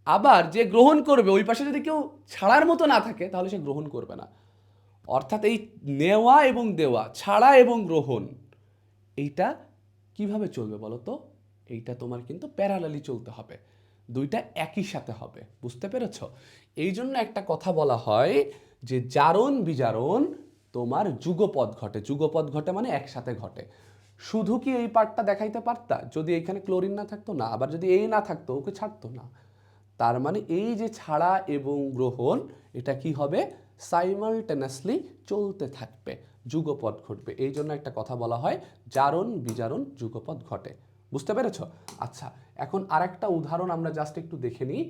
আবার যে গ্রহণ করবে ওই পাশে যদি কেউ ছাড়ার মতো না থাকে তাহলে সে গ্রহণ করবে না। অর্থাৎ এই নেওয়া এবং দেওয়া, ছাড়া এবং গ্রহণ, এইটা কিভাবে চলবে বলো তো? এইটা তোমার কিন্তু প্যারালালি চলতে হবে, দুইটা একই সাথে হবে। বুঝতে পেরেছ? এই জন্য একটা কথা বলা হয় যে জারণ বিজারণ তোমার যুগপদ ঘটে। যুগপদ ঘটে মানে একসাথে ঘটে। শুধু কি এই পার্টটা দেখাইতে পারতা যদি এখানে ক্লোরিন না থাকতো? না। আবার যদি এই না থাকতো ওকে ছাড়তো না। তার মানে এই যে ছাড়া এবং গ্রহণ, এটা কি হবে? সাইমালটেনাসলি চলতে থাকবে, যুগপদ ঘটবে। এই জন্য একটা কথা বলা হয় জারণ বিজারণ যুগপদ ঘটে। বুঝতে পেরেছ? আচ্ছা, এখন আরেকটা উদাহরণ আমরা জাস্ট একটু দেখে নিই।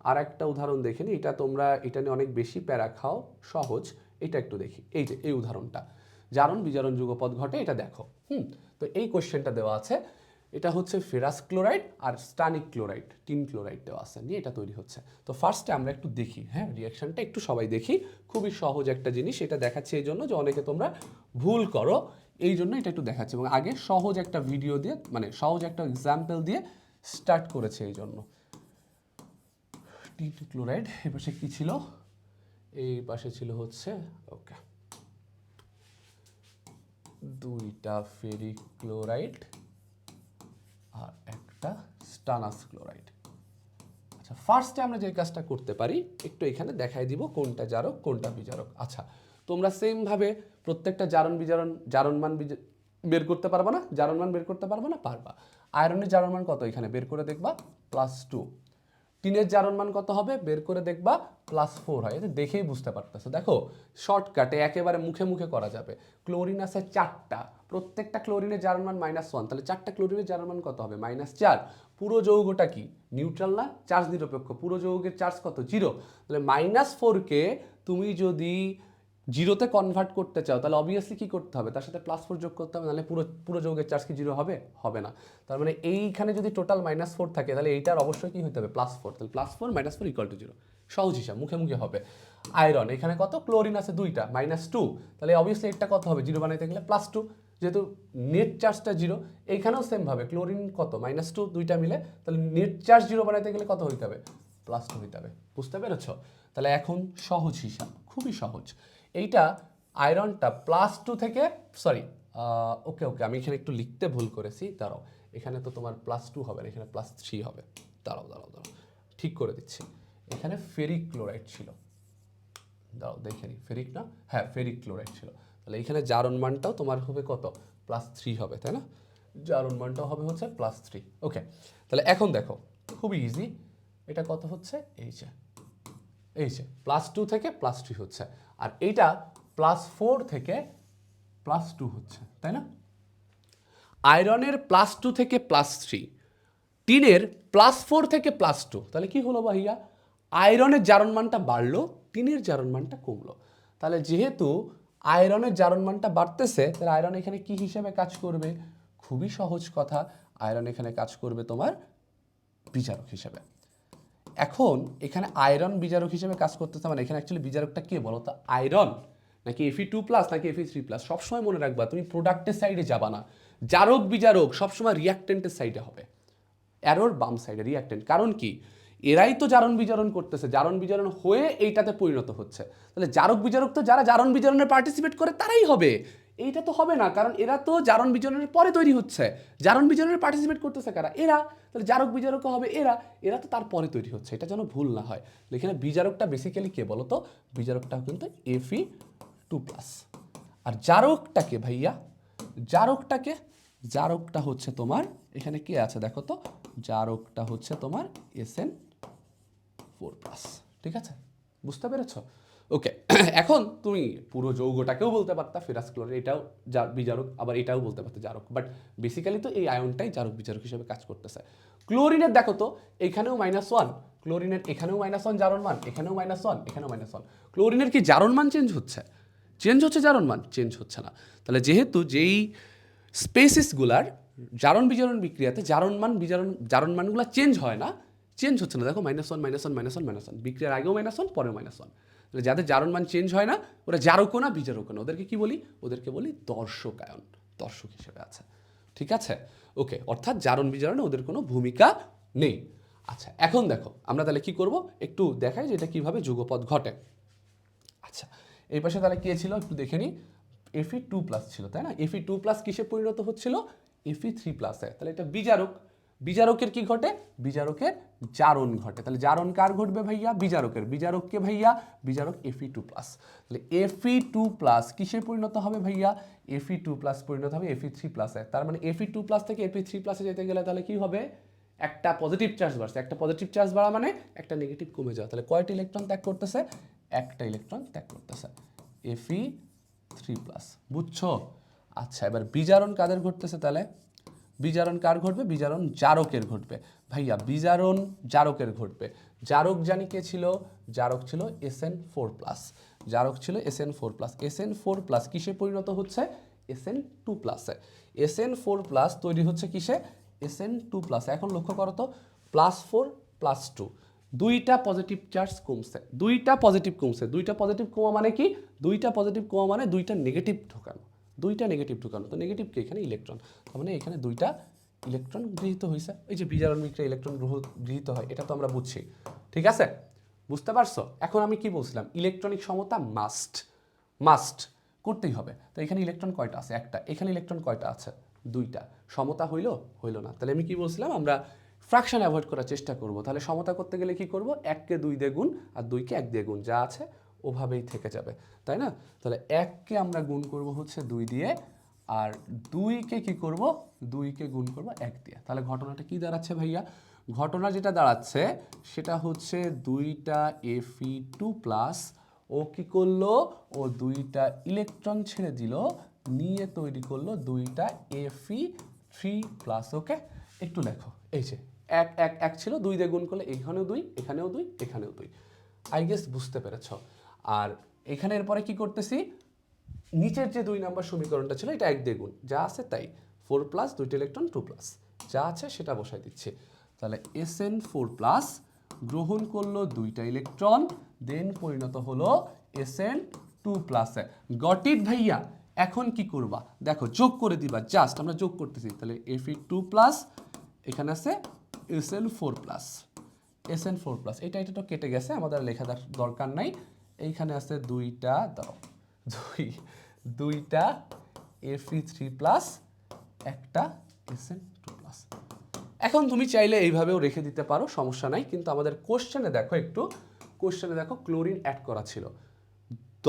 আরেকটা উদাহরণ দেখে নিই, এটা তোমরা এটা নিয়ে অনেক বেশি প্যারা খাও, সহজ। এটা একটু দেখি, এই যে এই উদাহরণটা, জারণ বিজারণ যুগপদ ঘটে, এটা দেখো। তো এই কোশ্চেনটা দেওয়া আছে, এটা হচ্ছে ফেরাস ক্লোরাইড আর স্টানিক ক্লোরাইড, টিন ক্লোরাইড দেওয়া আছে, নিয়ে এটা তৈরি হচ্ছে। তো ফার্স্টে আমরা একটু দেখি, হ্যাঁ, রিয়াকশনটা একটু সবাই দেখি। খুবই সহজ একটা জিনিস, এটা দেখাচ্ছে এই জন্য যে অনেকে তোমরা ভুল করো, এই জন্য এটা একটু দেখাচ্ছে। এবং আগে সহজ একটা ভিডিও দিয়ে, মানে সহজ একটা এক্সাম্পল দিয়ে স্টার্ট করেছে এই জন্য। টিন ক্লোরাইড, এ পাশে কি ছিল? এই পাশে ছিল হচ্ছে, ওকে, দুইটা ফেরিক ক্লোরাইড আর একটা স্টানাস ক্লোরাইড। আচ্ছা, ফার্স্টে আমরা যে কাজটা করতে পারি, একটু এখানে দেখাই দিব কোনটা জারক কোনটা বিজারক। আচ্ছা, তোমরা সেমভাবে প্রত্যেকটা জারণ বিজারণ জারণমান বের করতে পারবা না? জারণমান বের করতে পারবা না? পারবা। আয়রনের জারণমান কত এখানে বের করে দেখবা, +2। টিনের জারণমান কত হবে বের করে দেখবা, +4 হয়। এতে দেখেই বুঝতে পারতেছো। দেখো, শর্টকাটে একেবারে মুখে মুখে করা যাবে। ক্লোরিন আছে 4টা, প্রত্যেকটা ক্লোরিনের জারণমান -1, তাহলে 4টা ক্লোরিনের জারণমান কত হবে? -4। পুরো যৌগটা কি নিউট্রাল না? চার্জ নিরপেক্ষ। পুরো যৌগের চার্জ কত? 0। তাহলে -4কে তুমি যদি 0তে কনভার্ট করতে চাও তাহলে অবভিয়াসলি কি করতে হবে? তার সাথে +4 যোগ করতে হবে, নাহলে পুরো যৌগের চার্জ কি 0 হবে? হবে না। তার মানে এইখানে যদি টোটাল -4 থাকে তাহলে এইটার অবশ্যই কি হতে হবে? +4। তাহলে +4 -4 = 0। সহজ হিসাব, মুখে মুখে হবে। আয়রন, এখানে কত? ক্লোরিন আছে 2টা, -2। তাহলে অবভিয়াসলি এটা কত হবে? 0 বানাইতে গেলে +2, যেহেতু নেট চার্জটা 0। এইখানেও সেম ভাবে ক্লোরিন কত? -2, দুইটা মিলে। তাহলে নেট চার্জ 0 বানাইতে গেলে কত হইতে হবে? +2 হইতে হবে। বুঝতে পেরেছ? তাহলে এখন সহজ হিসাব, খুবই সহজ। এইটা আয়রনটা +2 থেকে, সরি, ওকে, আমি এখানে একটু লিখতে ভুল করেছি, দাঁড়াও। এখানে তো তোমার +2 হবে না, এখানে +3 হবে। দাঁড়াও, ঠিক করে দিচ্ছি। এখানে ফেরিক ক্লোরাইড ছিল, দাঁড়াও দেখে নিই। ফেরিক না, হ্যাঁ, ফেরিক ক্লোরাইড ছিল। তাহলে এখানে জারণ মানটাও তোমার হবে কত? +3 হবে, তাই না? জারণ মানটাও হবে হচ্ছে +3। ওকে, তাহলে এখন দেখো, খুবই ইজি। এটা কত হচ্ছে? এই যে +2 থেকে +3 হচ্ছে, আর এইটা +4 থেকে +2 হচ্ছে, তাই না? আয়রনের +2 থেকে +3, টিনের +4 থেকে +2। তাহলে কি হলো ভাইয়া? আয়রনের জারণমানটা বাড়লো, টিনের জারণমানটা কমলো। তাহলে যেহেতু আয়রনের জারণমানটা বাড়তেছে, তাহলে আয়রন এখানে কি হিসেবে কাজ করবে? খুবই সহজ কথা, আয়রন এখানে কাজ করবে তোমার বিজারক হিসেবে। এখন এখানে আয়রন বিজারক হিসেবে কাজ করতেছে, মানে এখানে অ্যাকচুয়ালি বিজারকটা কে বলো তো? আয়রন নাকি Fe2+ নাকি Fe3+? সবসময় মনে রাখবা, তুমি প্রোডাক্টের সাইডে যাবা না। জারক বিজারক সবসময় রিয়াক্টেন্টের সাইডে হবে, অ্যারোর বাম সাইডে রিয়াক্টেন্ট। কারণ কি? এরাই তো জারণ বিজারণ করতেছে, জারণ বিজারণ হয়ে এইটাতে পরিণত হচ্ছে। তাহলে জারক বিজারক তো যারা জারণ বিজারণে পার্টিসিপেট করে তারাই হবে, এইটা তো হবে না, কারণ এরা তো জারণ বিজারণের পরে তৈরি হচ্ছে। জারণ বিজারণে পার্টিসিপেট করতেছে কারা? এরা। তাহলে জারক বিজারকও হবে এরা তো তারপরে তৈরি হচ্ছে, এটা যেন ভুল না হয়। এখানে বিজারকটা বেসিক্যালি কে বলো তো? বিজারকটা কিন্তু Fe2+। আর জারকটাকে ভাইয়া, জারকটা হচ্ছে তোমার, এখানে কে আছে দেখো তো? জারকটা হচ্ছে তোমার SN4+। ঠিক আছে, বুঝতে পেরেছো? ওকে। এখন তুমি পুরো যৌগটাকেও বলতে পারতা ফেরাস ক্লোরাইড, এটাও বিজারক, আবার এটাও বলতে পারতে জারক, বাট বেসিক্যালি তো এই আয়নটাই জারক বিজারক হিসেবে কাজ করতেছে। ক্লোরিনের দেখো তো এখানেও -1, ক্লোরিনের এখানেও -1 জারণ মান, এখানেও -1, এখানেও -1। ক্লোরিনের কি জারণ মান চেঞ্জ হচ্ছে? চেঞ্জ হচ্ছে জারণ মান? চেঞ্জ হচ্ছে না। তাহলে যেহেতু যেই স্পেসিসগুলার জারণ বিজারণ বিক্রিয়াতে জারণ মানগুলো চেঞ্জ হয় না, চেঞ্জ হচ্ছে না, দেখো -1, -1, বিক্রিয়ার আগেও -1, পরেও -1। তাহলে যাদের জারণ মান চেঞ্জ হয় না ওরা জারকও না বিজারকও না, ওদেরকে কি বলি? ওদেরকে বলি দর্শকায়ন, দর্শক হিসেবে আছে। ঠিক আছে? ওকে, অর্থাৎ জারণ বিজারণে ওদের কোনো ভূমিকা নেই। আচ্ছা, এখন দেখো আমরা তাহলে কি করব, একটু দেখাই যে এটা কিভাবে যুগপৎ ঘটে। আচ্ছা, এই পাশে তাহলে কি ছিল একটু দেখে নিই। Fe2+ ছিল, তাই না? Fe2+ কিসে পরিণত হচ্ছিল? Fe3+-এ। তাহলে এটা বিজারক। বিজারকের কি ঘটে? বিজারকের জারণ ঘটে। তাহলে জারণ কার ঘটবে ভাইয়া? বিজারকের। বিজারককে ভাইয়া? বিজারক Fe2+। তাহলে Fe2+ কিসে পরিণত হবে ভাইয়া? Fe2+ পরিণত হবে Fe3+-এ। তার মানে Fe2+ থেকে Fe3+-এ যেতে গেলে তাহলে কি হবে? একটা পজিটিভ চার্জ বাড়ছে। একটা পজিটিভ চার্জ বাড়া মানে একটা নেগেটিভ কমে যাওয়া। তাহলে কয়টা ইলেকট্রন ত্যাগ করতেছে? একটা ইলেকট্রন ত্যাগ করতেছে, Fe3+। বুঝছো? আচ্ছা, এবার বিজারণ কাদের ঘটতেছে তাহলে? বিজারণ কার ঘটবে? বিজারণ জারকের ঘটবে। ভাইয়া বিজারণ জারকের ঘটবে। জারক জানি কে ছিল? জারক ছিল Sn4+। জারক ছিল Sn4+। Sn4+ কিসে পরিণত হচ্ছে? Sn2+-এ। Sn4+ তৈরি হচ্ছে কিসে? Sn2+। এখন লক্ষ্য করো তো, +4 +2, দুইটা পজিটিভ চার্জ কমছে, দুইটা পজিটিভ কমছে। দুইটা পজিটিভ কমা মানে কি? দুইটা পজিটিভ কমা মানে দুইটা নেগেটিভ ঢোকানো, দুইটা নেগেটিভ ঢোকানো। তো নেগেটিভ কি? এখানে ইলেকট্রন, তার মানে এখানে দুইটা ইলেকট্রন গৃহীত হয়েছে। এই যে বিজারণ বিক্রিয়া ইলেকট্রন গৃহীত হয়, এটা তো আমরা বুঝছি। ঠিক আছে, বুঝতে পারছো? এখন আমি কি বলছিলাম? ইলেকট্রনিক সমতা মাস্ট, মাস্ট করতেই হবে। তো এখানে ইলেকট্রন কয়টা আছে? একটা। এখানে ইলেকট্রন কয়টা আছে? দুইটা। সমতা হইল? হইল না। তাহলে আমি কি বলছিলাম? আমরা ফ্র্যাকশন অ্যাভয়েড করার চেষ্টা করব। তাহলে সমতা করতে গেলে কি করব? 1কে 2 দিয়ে গুণ আর 2কে 1 দিয়ে গুণ, যা আছে ওভাবেই থেকে যাবে, তাই না? তাহলে 1কে আমরা গুণ করব হচ্ছে 2 দিয়ে, আর 2কে কি করব? 2কে গুণ করব 1 দিয়ে। তাহলে ঘটনাটা কি দাঁড়াচ্ছে ভাইয়া? ঘটনা যেটা দাঁড়াচ্ছে সেটা হচ্ছে দুইটা Fe2+, ও কি করলো? ও দুইটা ইলেকট্রন ছেড়ে দিল, নিয়ে তৈরি করলো দুইটা Fe3+। ওকে, একটু লেখো। এই যে 1 1 1 ছিল, 2 দিয়ে গুণ করলে এখানেও 2, এখানেও 2, এখানেও 2। আই গেস বুঝতে পেরেছ। আর এখানে এরপরে কি করতেছি? নিচের যে 2 নাম্বার সমীকরণটা ছিল এটা 1 দিয়ে গুণ, যা আছে তাই। 4+, দুইটা ইলেকট্রন 2+, যা আছে সেটা বসাই দিচ্ছি। তাহলে Sn4+ গ্রহণ করলো দুইটা ইলেকট্রন, দেন পরিণত হলো Sn2+-এ। গট ইট ভাইয়া? এখন কি করবা? দেখো, যোগ করে দিবা, জাস্ট আমরা যোগ করতেছি। তাহলে Fe2+, এখানে আছে Sn4+, Sn4+, এটা তো কেটে গেছে, আমাদের লেখা দরকার নাই। এইখানে আছে দুইটা, দাও, দুইটা Fe3+, একটা Sn2+। এখন তুমি চাইলে এইভাবেও রেখে দিতে পারো, সমস্যা নাই। কিন্তু আমাদের কোশ্চেনে দেখো, একটু কোশ্চেনে দেখো ক্লোরিন অ্যাড করা ছিল,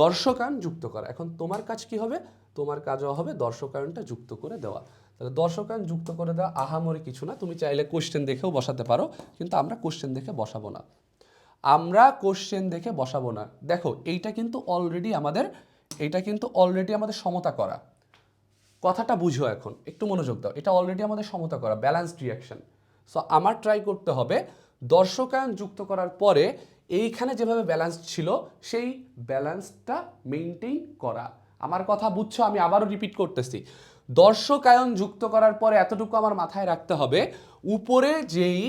দর্শকায়ন যুক্ত করা। এখন তোমার কাজ কি হবে? তোমার কাজও হবে দর্শকায়নটা যুক্ত করে দেওয়া। তাহলে দর্শকায়ন যুক্ত করে দেওয়া আহামরি কিছু না, তুমি চাইলে কোশ্চেন দেখেও বসাতে পারো, কিন্তু আমরা কোশ্চেন দেখে বসাবো না। আমরা কোশ্চেন দেখে বসাবো না। দেখো, এইটা কিন্তু অলরেডি আমাদের সমতা করা। কথাটা বুঝো, এখন একটু মনোযোগ দাও। এটা অলরেডি আমাদের সমতা করা, ব্যালেন্সড রিঅ্যাকশন। সো আমার ট্রাই করতে হবে দর্শকায়ন যুক্ত করার পরে এইখানে যেভাবে ব্যালেন্স ছিল সেই ব্যালেন্সটা মেনটেইন করা। আমার কথা বুঝছো? আমি আবারও রিপিট করতেছি, দর্শকায়ন যুক্ত করার পরে এতটুকু আমার মাথায় রাখতে হবে, উপরে যেই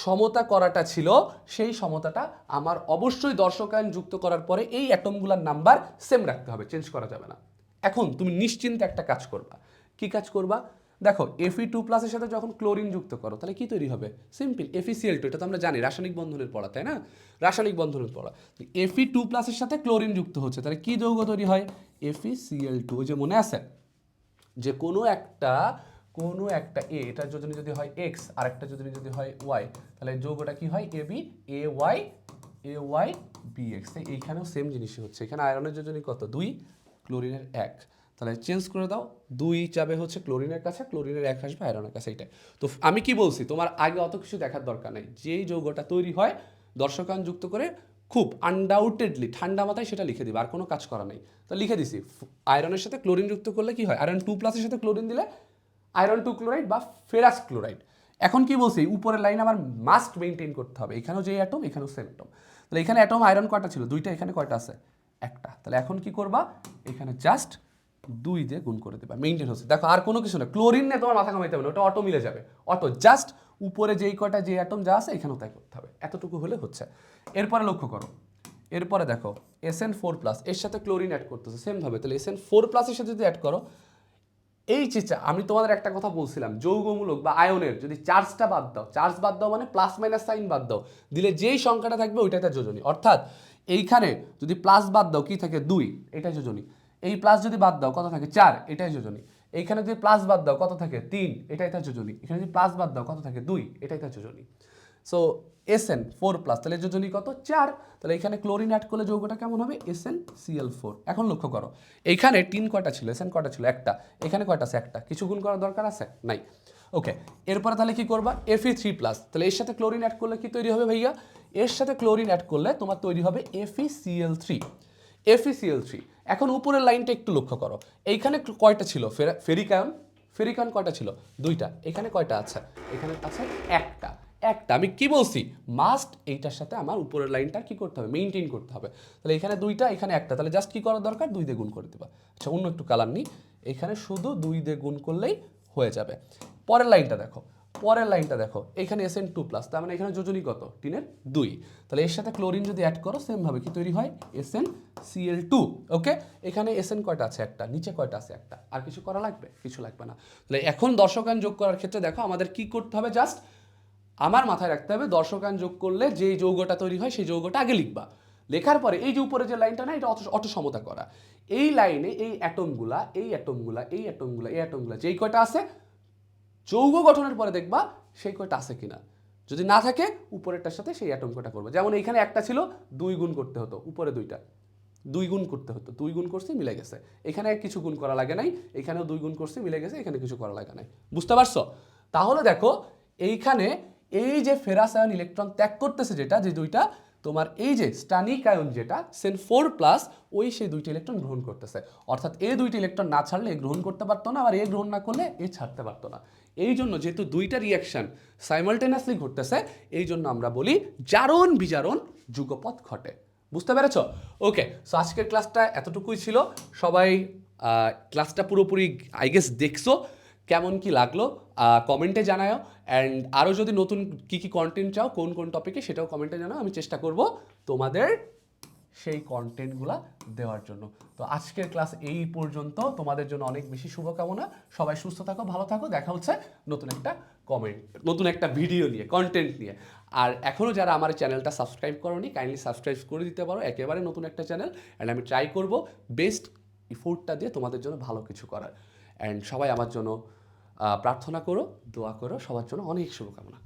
সমতা করাটা ছিল সেই সমতাটা আমার অবশ্যই দর্শকায়ন যুক্ত করার পরে এই অ্যাটমগুলোর নাম্বার সেম রাখতে হবে, চেঞ্জ করা যাবে না। এখন তুমি নিশ্চিন্তে একটা কাজ করবা। কি কাজ করবা? দেখো, Fe2+ এর সাথে যখন ক্লোরিন যুক্ত করো তাহলে কি তৈরি হবে? Simple, FeCl2। এটা তো আমরা জানি, রাসায়নিক বন্ধনের পড়া, তাই না? রাসায়নিক বন্ধনের পড়া। Fe2+ এর সাথে ক্লোরিন যুক্ত হচ্ছে, তাহলে কি যৌগ তৈরি হয়? FeCl2। ওই যে মনে আছে যে কোনো একটা এ, এটার যোজনী যদি হয় x আর একটা যোজনী যদি হয় y, তাহলে যৌগটা কি হয়? AB AY BX। এইখানেও সেম জিনিসই হচ্ছে। এখানে আয়রনের যোজনী কত? 2, ক্লোরিনের 1। তাহলে চেঞ্জ করে দাও, 2 যাবে হচ্ছে ক্লোরিনের কাছে, ক্লোরিনের 1 আসবে আয়রনের কাছে। এইটাই তো আমি কি বলছি, তোমার আগে অত কিছু দেখার দরকার নেই। যেই যৌগটা তৈরি হয় দর্শকায়ন যুক্ত করে খুব আনডাউটেডলি ঠান্ডা মাথায় সেটা লিখে দিবে, আর কোনো কাজ করা নেই। তো লিখে দিছি আয়রনের সাথে ক্লোরিন যুক্ত করলে কি হয়, আয়রন 2+ সাথে ক্লোরিন দিলে আয়রন 2 ক্লোরাইড বা ফেরাস ক্লোরাইড। এখন কি বলছি, উপরের লাইন আমার মাস্ট মেনটেন করতে হবে, এখানেও যে অ্যাটম এখানেও সেম অ্যাটম। তাহলে এখানে অ্যাটম আয়রন কয়টা ছিল, দুইটা, এখানে কয়টা আছে, একটা। তাহলে এখন কি করবা, এখানে জাস্ট 2 দিয়ে গুণ করে দেবা, মেনটেন হচ্ছে। দেখো আর কোনো কিছু না, ক্লোরিন নিয়ে তোমার মাথা কামাইতে হবে না, ওটা অটো মিলে যাবে, অটো। জাস্ট উপরে যেই কয়টা যে অ্যাটম যা আছে এখানেও তাই করতে হবে, এতটুকু হলে হচ্ছে। এরপরে লক্ষ্য করো, এরপরে দেখো SN4+ এর সাথে ক্লোরিন অ্যাড করতেছে সেমভাবে। তাহলে SN4+ এর সাথে যদি অ্যাড করো, এই যে আমি তোমাদের একটা কথা বলছিলাম, যৌগমূলক বা আয়নের যদি চার্জটা বাদ দাও, চার্জ বাদ দাও মানে প্লাস মাইনাস সাইন বাদ দাও, দিলে যেই সংখ্যাটা থাকবে ওইটাই তার যোজনী। অর্থাৎ এইখানে যদি প্লাস বাদ দাও কি থাকে, 2, এটাই যোজনী। এই প্লাস যদি বাদ দাও কত থাকে, 4, এটাই যোজনী। এইখানে যদি প্লাস বাদ দাও কত থাকে, 3, এটাই তার যোজনী। এখানে যদি প্লাস বাদ দাও কত থাকে, 2, এটাই তার যোজনী। সো SN4+, তাহলে যোজনী কত, 4। তাহলে এখানে ক্লোরিন অ্যাড করলে যৌগটা কেমন হবে, SnCl4। এখন লক্ষ্য করো, এইখানে টিন কয়টা ছিল, SN কয়টা ছিল, একটা। এখানে কয়টা আছে, একটা। কিছু গুণ করার দরকার আছে, নাই। ওকে, এরপরে তাহলে কি করবা, Fe3+। তাহলে এর সাথে ক্লোরিন অ্যাড করলে কি তৈরি হবে ভাইয়া, এর সাথে ক্লোরিন অ্যাড করলে তোমার তৈরি হবে FeCl3। FeCl3। এখন উপরের লাইনটা একটু লক্ষ্য করো, এইখানে কয়টা ছিল, ফেরিকায়ন, ফেরিকায়ন কয়টা ছিল, 2টা। এখানে কয়টা আছে, এখানে আছে একটা। আমি কি বলছি, মাস্ট এইটার সাথে আমার উপরের লাইনটা কি করতে হবে, মেইনটেইন করতে হবে। তাহলে এখানে 2টা, এখানে একটা, তাহলে জাস্ট কি করার দরকার, 2 দিয়ে গুণ করে দেবা। আচ্ছা, অন্য একটু কালার নিই, এখানে শুধু 2 দিয়ে গুণ করলেই হয়ে যাবে। পরের লাইনটা দেখো, এখানে SN2+, তার মানে এখানে যোজনী কত, টিনের 2। তাহলে এর সাথে ক্লোরিন যদি অ্যাড করো সেমভাবে কি তৈরি হয়, SnCl2। ওকে, এখানে SN কয়টা আছে, একটা। নিচে কয়টা আছে, একটা। আর কিছু করা লাগবে, কিছু লাগবে না। তাহলে এখন দর্শকায়ন যোগ করার ক্ষেত্রে দেখো আমাদের কি করতে হবে, জাস্ট আমার মাথায় রাখতে হবে, দর্শকায়ন যোগ করলে যেই যৌগটা তৈরি হয় সেই যৌগটা আগে লিখবা। লেখার পরে এই যে উপরে যে লাইনটা না, এটা অটো সমতা করা। এই লাইনে এই অ্যাটমগুলা, যেই কয়টা আছে যৌগ গঠনের পরে দেখবা সেই কয়টা আছে কিনা। যদি না থাকে উপরেরটার সাথে সেই অ্যাটম কয়টা করবে। যেমন এইখানে একটা ছিল, 2 গুণ করতে হতো, উপরে 2টা 2 গুণ করতে হতো, 2 গুণ করছি মিলে গেছে। এখানে কিছু গুণ করা লাগে নাই, এখানেও 2 গুণ করছি মিলে গেছে, এখানে কিছু করা লাগে নাই। বুঝতে পারছো? তাহলে দেখো এইখানে এই যে ফেরাস আয়ন ইলেকট্রন ত্যাগ করতেছে, যেটা যে 2টা তোমার এই যে স্টানিক আয়ন যেটা SN4+, ওই সেই 2টি ইলেকট্রন গ্রহণ করতেছে। অর্থাৎ এই 2টি ইলেকট্রন না ছাড়লে এ গ্রহণ করতে পারতো না, আর এ গ্রহণ না করলে এ ছাড়তে পারতো না। এই জন্য যেহেতু 2টা রিয়াকশন সাইমালটেনিয়াসলি ঘটতেছে, এই জন্য আমরা বলি জারণ বিজারণ যুগপৎ ঘটে। বুঝতে পেরেছ? ওকে, সো আজকের ক্লাসটা এতটুকুই ছিল। সবাই ক্লাসটা পুরোপুরি আই গেস দেখছো, কেমন কি লাগলো কমেন্টে জানাও। অ্যান্ড আরও যদি নতুন কী কী কন্টেন্ট চাও, কোন কোন টপিকে, সেটাও কমেন্টে জানাও। আমি চেষ্টা করব তোমাদের সেই কন্টেন্টগুলো দেওয়ার জন্য। তো আজকের ক্লাস এই পর্যন্ত, তোমাদের জন্য অনেক বেশি শুভকামনা। সবাই সুস্থ থাকো, ভালো থাকো, দেখা হচ্ছে নতুন একটা ভিডিও নিয়ে, কন্টেন্ট নিয়ে। আর এখনও যারা আমার চ্যানেলটা সাবস্ক্রাইব করোনি, কাইন্ডলি সাবস্ক্রাইব করে দিতে পারো, একেবারে নতুন একটা চ্যানেল। অ্যান্ড আমি ট্রাই করব বেস্ট এফোর্টটা দিয়ে তোমাদের জন্য ভালো কিছু করার। অ্যান্ড সবাই আমার জন্য প্রার্থনা করো, দোয়া করো, সবার জন্য অনেক শুভকামনা।